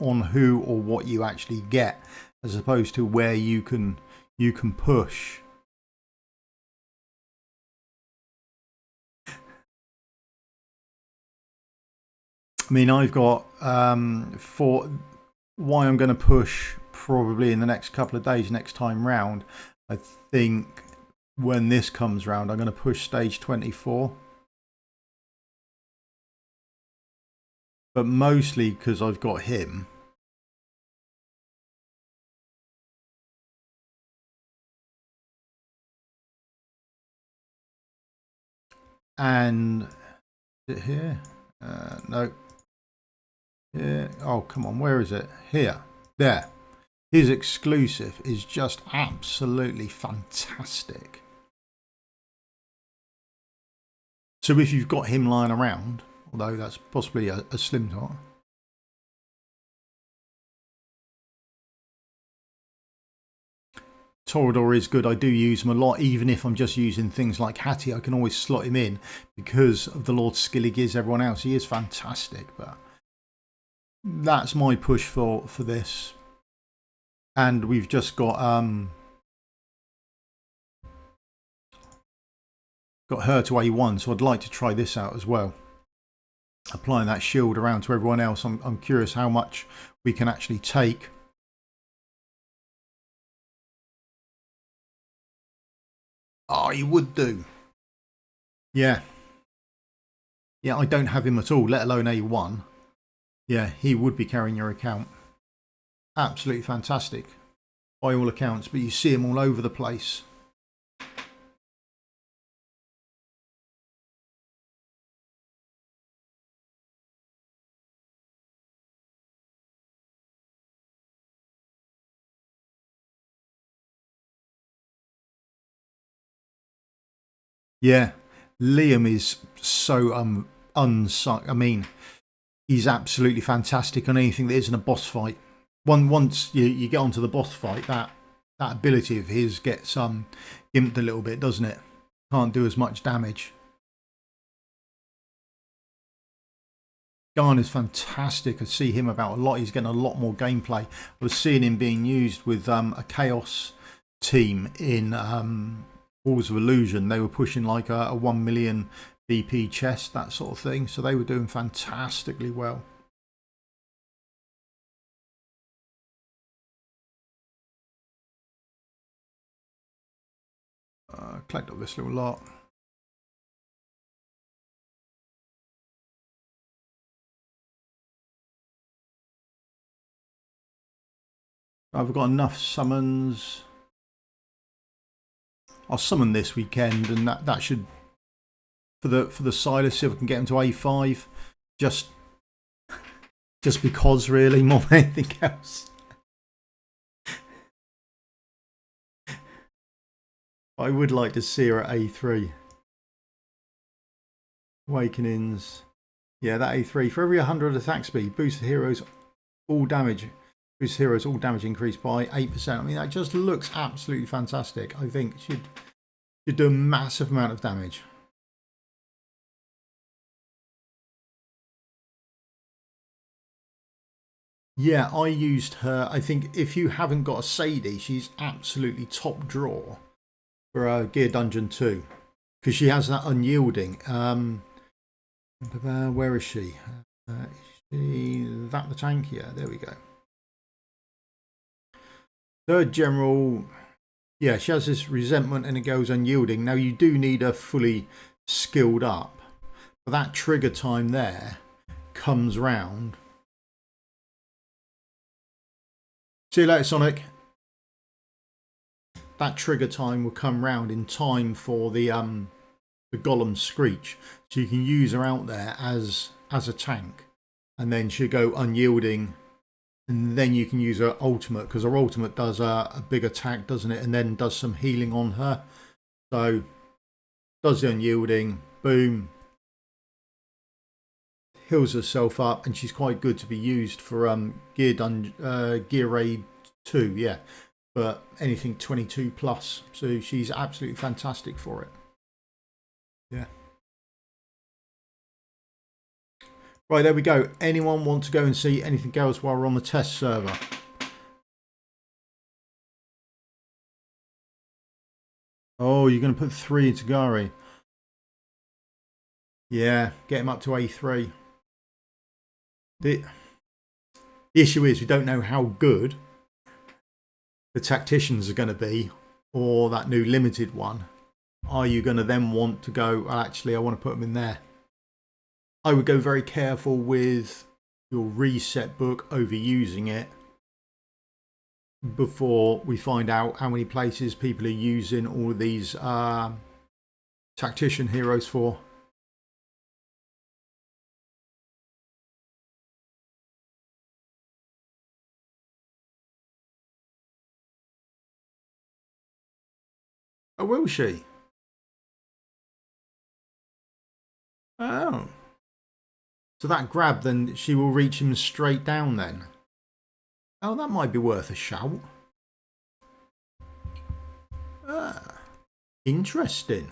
on who or what you actually get, as opposed to where you can push. I mean, I've got for why I'm going to push probably in the next couple of days, next time round. I think when this comes round, I'm going to push stage 24. But mostly because I've got him. And is it here? No. Here. Oh, come on. Where is it? Here. There. His exclusive is just absolutely fantastic. So if you've got him lying around, although that's possibly a slim tot. Torador is good. I do use him a lot, even if I'm just using things like Hattie. I can always slot him in because of the Lord skill he gives everyone else. He is fantastic, but that's my push for this. And we've just got her to A1, so I'd like to try this out as well. Applying that shield around to everyone else. I'm curious how much we can actually take. Oh, you would do. Yeah. Yeah, I don't have him at all, let alone A1. Yeah, he would be carrying your account. Absolutely fantastic by all accounts, but you see him all over the place. Yeah, Liam is so unsung. I mean, he's absolutely fantastic on anything that isn't a boss fight. Once you get onto the boss fight, that ability of his gets gimped a little bit, doesn't it? Can't do as much damage. Garner's fantastic. I see him about a lot. He's getting a lot more gameplay. I was seeing him being used with a Chaos team in Walls of Illusion. They were pushing like a 1 million BP chest, that sort of thing. So they were doing fantastically well. Collect up this little lot. I've got enough summons. I'll summon this weekend, and that should for the Silas, see if I can get him to A5. Just because, really, more than anything else. I would like to see her at A3. Awakenings. Yeah, that A3. For every 100 attack speed, boost the heroes all damage. Boost heroes all damage increased by 8%. I mean, that just looks absolutely fantastic. I think it should do a massive amount of damage. Yeah, I used her. I think if you haven't got a Sadie, she's absolutely top draw for Gear Dungeon 2. Because she has that unyielding. Where is she? Is that the tank? Yeah, there we go. Third general. Yeah, she has this resentment and it goes unyielding. Now you do need her fully skilled up. But that trigger time there comes round. See you later, Sonic. That trigger time will come round in time for the Golem Screech. So you can use her out there as a tank. And then she'll go unyielding. And then you can use her ultimate, because her ultimate does a big attack, doesn't it? And then does some healing on her. So does the unyielding, boom, heals herself up, and she's quite good to be used for Gear Raid 2, yeah. But anything 22 plus. So she's absolutely fantastic for it. Yeah. Right, there we go. Anyone want to go and see anything else while we're on the test server? Oh, you're going to put 3 into Gari. Yeah, get him up to A3. The issue is we don't know how good the tacticians are going to be, or that new limited one. Are you going to then want to go, well, actually, I want to put them in there? I would go very careful with your reset book, overusing it, before we find out how many places people are using all of these tactician heroes for. Oh, will she? Oh. So that grab, then she will reach him straight down then. Oh, that might be worth a shout. Ah, interesting.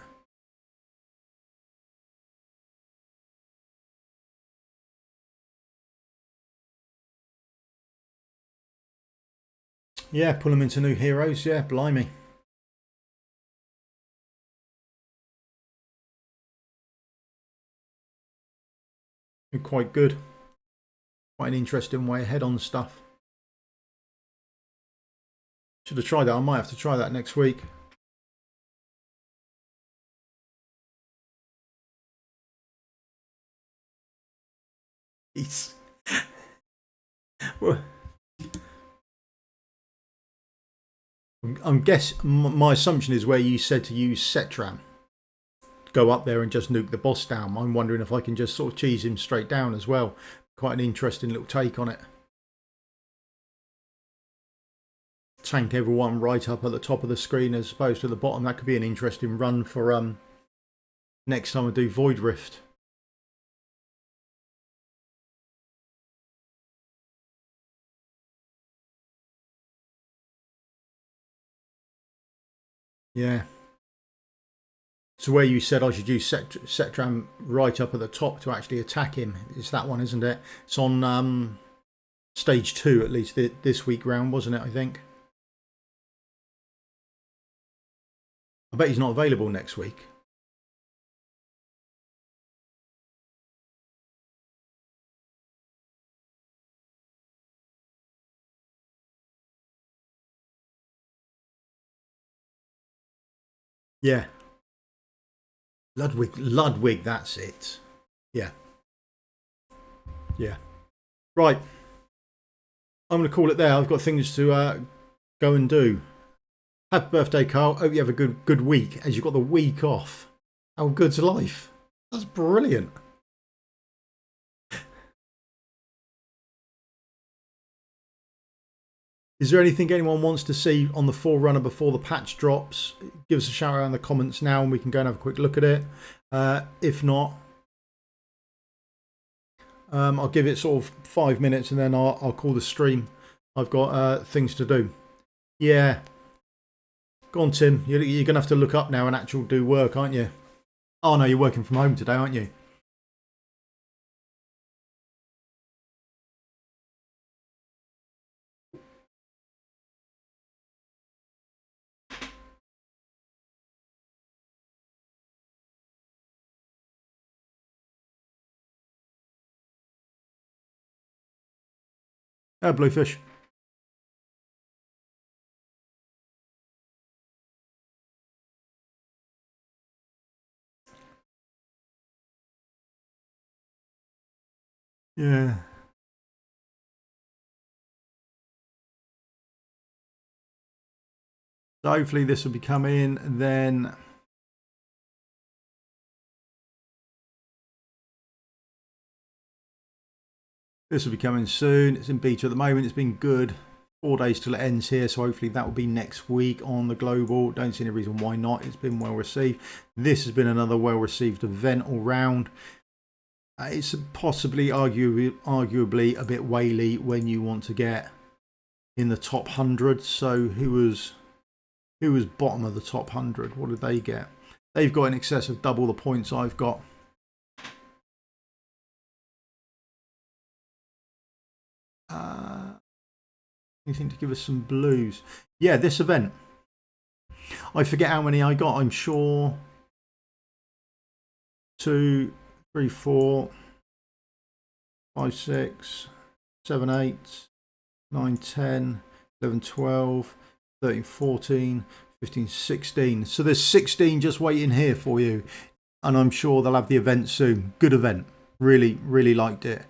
Yeah, pull them into new heroes. Yeah, blimey. Quite good. Quite an interesting way ahead on stuff. Should have tried that. I might have to try that next week. It's well, I'm guessing my assumption is where you said to use Setram. Go up there and just nuke the boss down. I'm wondering if I can just sort of cheese him straight down as well. Quite an interesting little take on it. Tank everyone right up at the top of the screen as opposed to the bottom. That could be an interesting run for next time I do Void Rift. Yeah. So where you said I should use Setram right up at the top to actually attack him, it's that one, isn't it? It's on stage 2 at least this week round, wasn't it, I think? I bet he's not available next week. Yeah. Ludwig, that's it. Yeah. Yeah. Right. I'm going to call it there. I've got things to go and do. Happy birthday, Carl. Hope you have a good week as you've got the week off. How good's life? That's brilliant. Is there anything anyone wants to see on the Forerunner before the patch drops? Give us a shout out in the comments now and we can go and have a quick look at it. If not, I'll give it sort of 5 minutes and then I'll call the stream. I've got things to do. Yeah. Go on, Tim. You're going to have to look up now and actually do work, aren't you? Oh, no, you're working from home today, aren't you? Bluefish. Yeah. So hopefully this will be coming, and then this will be coming soon. It's in beta at the moment. It's been good. 4 days till it ends here, so hopefully that will be next week on the global. Don't see any reason why not. It's been well received. This has been another well received event all round. It's possibly arguably a bit whaley when you want to get in the top 100. So who was bottom of the top 100? What did they get? They've got in excess of double the points I've got. Anything to give us some blues? Yeah, this event. I forget how many I got. I'm sure 2, 3, 4, 5, 6, 7, 8, 9, 10, 11, 12, 13, 14, 15, 16. So there's 16 just waiting here for you. And I'm sure they'll have the event soon. Good event. Really, really liked it.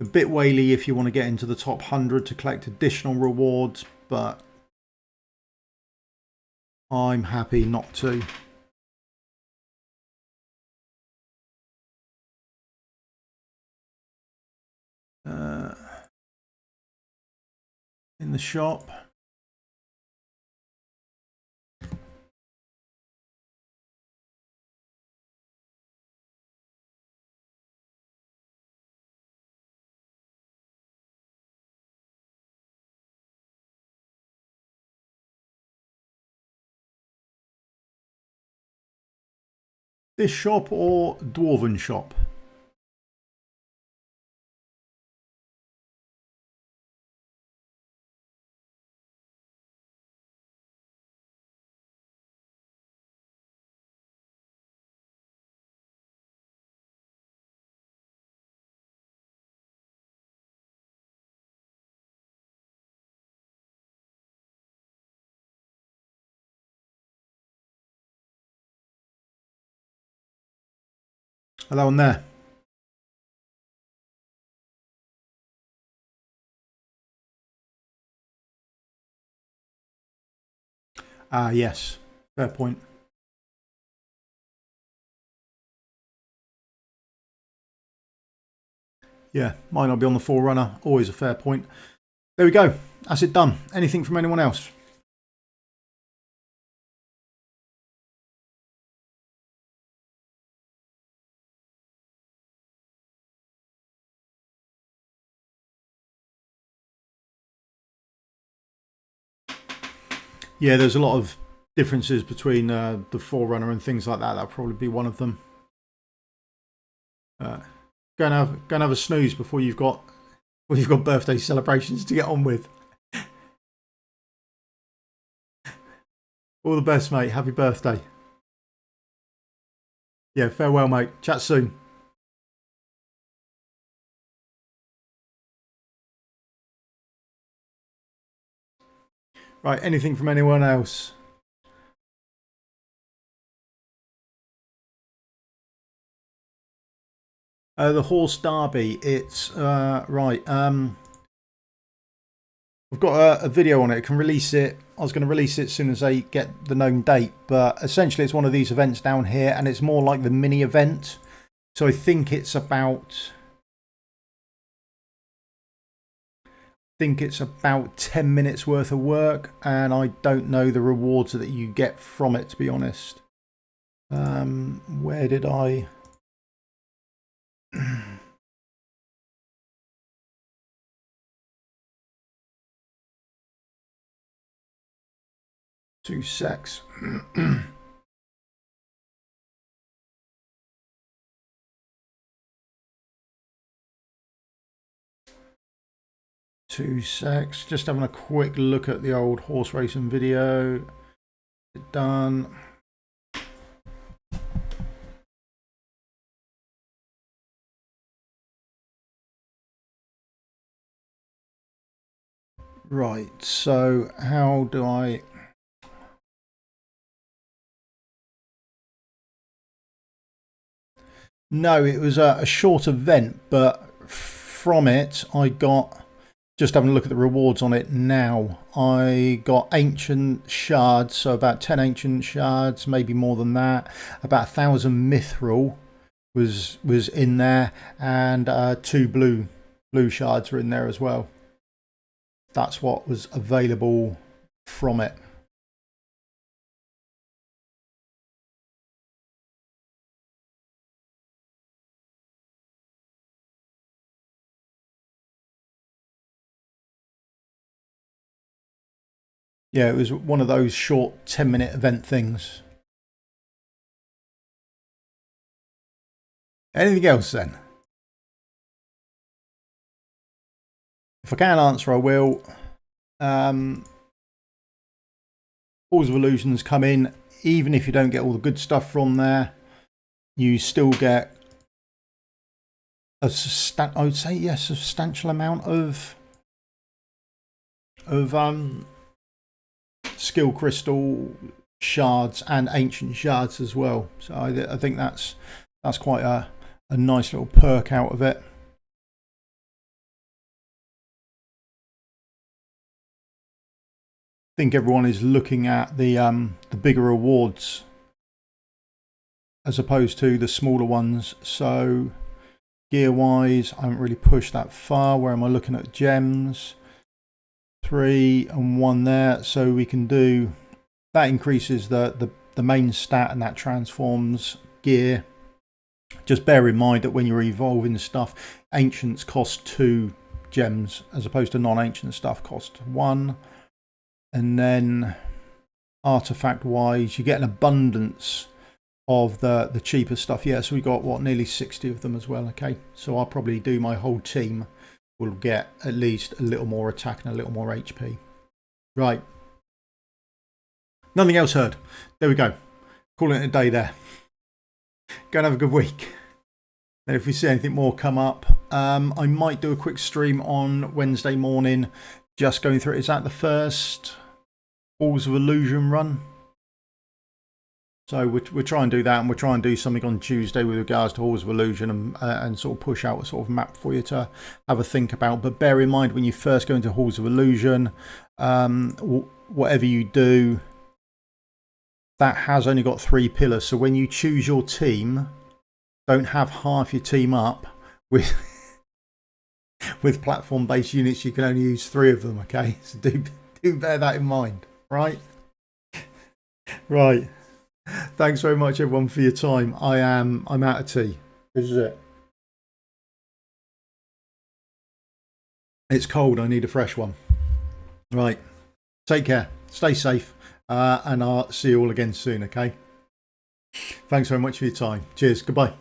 A bit whaley if you want to get into the top 100 to collect additional rewards, but I'm happy not to. In the shop. This shop or Dwarven shop? That one there. Ah, yes. Fair point. Yeah, might not be on the Forerunner. Always a fair point. There we go. That's it done. Anything from anyone else? Yeah, there's a lot of differences between the Forerunner and things like that. That'll probably be one of them. Go and have a snooze before you've got birthday celebrations to get on with. All the best, mate. Happy birthday. Yeah, farewell, mate. Chat soon. Right, anything from anyone else? The horse derby. It's right. We've got a video on it. I can release it. I was going to release it as soon as I get the known date, but essentially it's one of these events down here, and it's more like the mini event. So I think it's about 10 minutes worth of work, and I don't know the rewards that you get from it, to be honest. Where did I... Two secs. Two secs. Just having a quick look at the old horse racing video. Done. Right, so how do I... No, it was a short event, but from it I got, just having a look at the rewards on it now, I got ancient shards, so about 10 ancient shards, maybe more than that, about 1,000 mithril was in there, and 2 blue shards were in there as well. That's what was available from it. Yeah, it was one of those short 10-minute event things. Anything else then? If I can answer, I will. Halls of Illusions come in. Even if you don't get all the good stuff from there, you still get I would say, yes, a substantial amount of skill crystal shards and ancient shards as well. So I think that's quite a nice little perk out of it. I think everyone is looking at the bigger rewards as opposed to the smaller ones. So gear wise, I haven't really pushed that far. Where am I looking at? Gems, 3 and 1 there, so we can do that. Increases the main stat, and that transforms gear. Just bear in mind that when you're evolving stuff, ancients cost 2 gems as opposed to non-ancient stuff cost 1. And then artifact wise, you get an abundance of the cheaper stuff. Yeah, so we got what, nearly 60 of them as well. Okay, so I'll probably do my whole team will get at least a little more attack and a little more HP. Right, nothing else heard. There we go, calling it a day there. Go and have a good week. And if we see anything more come up, I might do a quick stream on Wednesday morning, just going through it. Is that the first Halls of Illusion run? So we'll try and do that, and we'll try and do something on Tuesday with regards to Halls of Illusion, and sort of push out a sort of map for you to have a think about. But bear in mind, when you first go into Halls of Illusion, whatever you do, that has only got 3 pillars. So when you choose your team, don't have half your team up with with platform-based units. You can only use 3 of them. Okay, so do bear that in mind. Right. Thanks very much, everyone, for your time. I'm out of tea. This is it. It's cold. I need a fresh one. Right. Take care. Stay safe. And I'll see you all again soon. Okay. Thanks very much for your time. Cheers. Goodbye.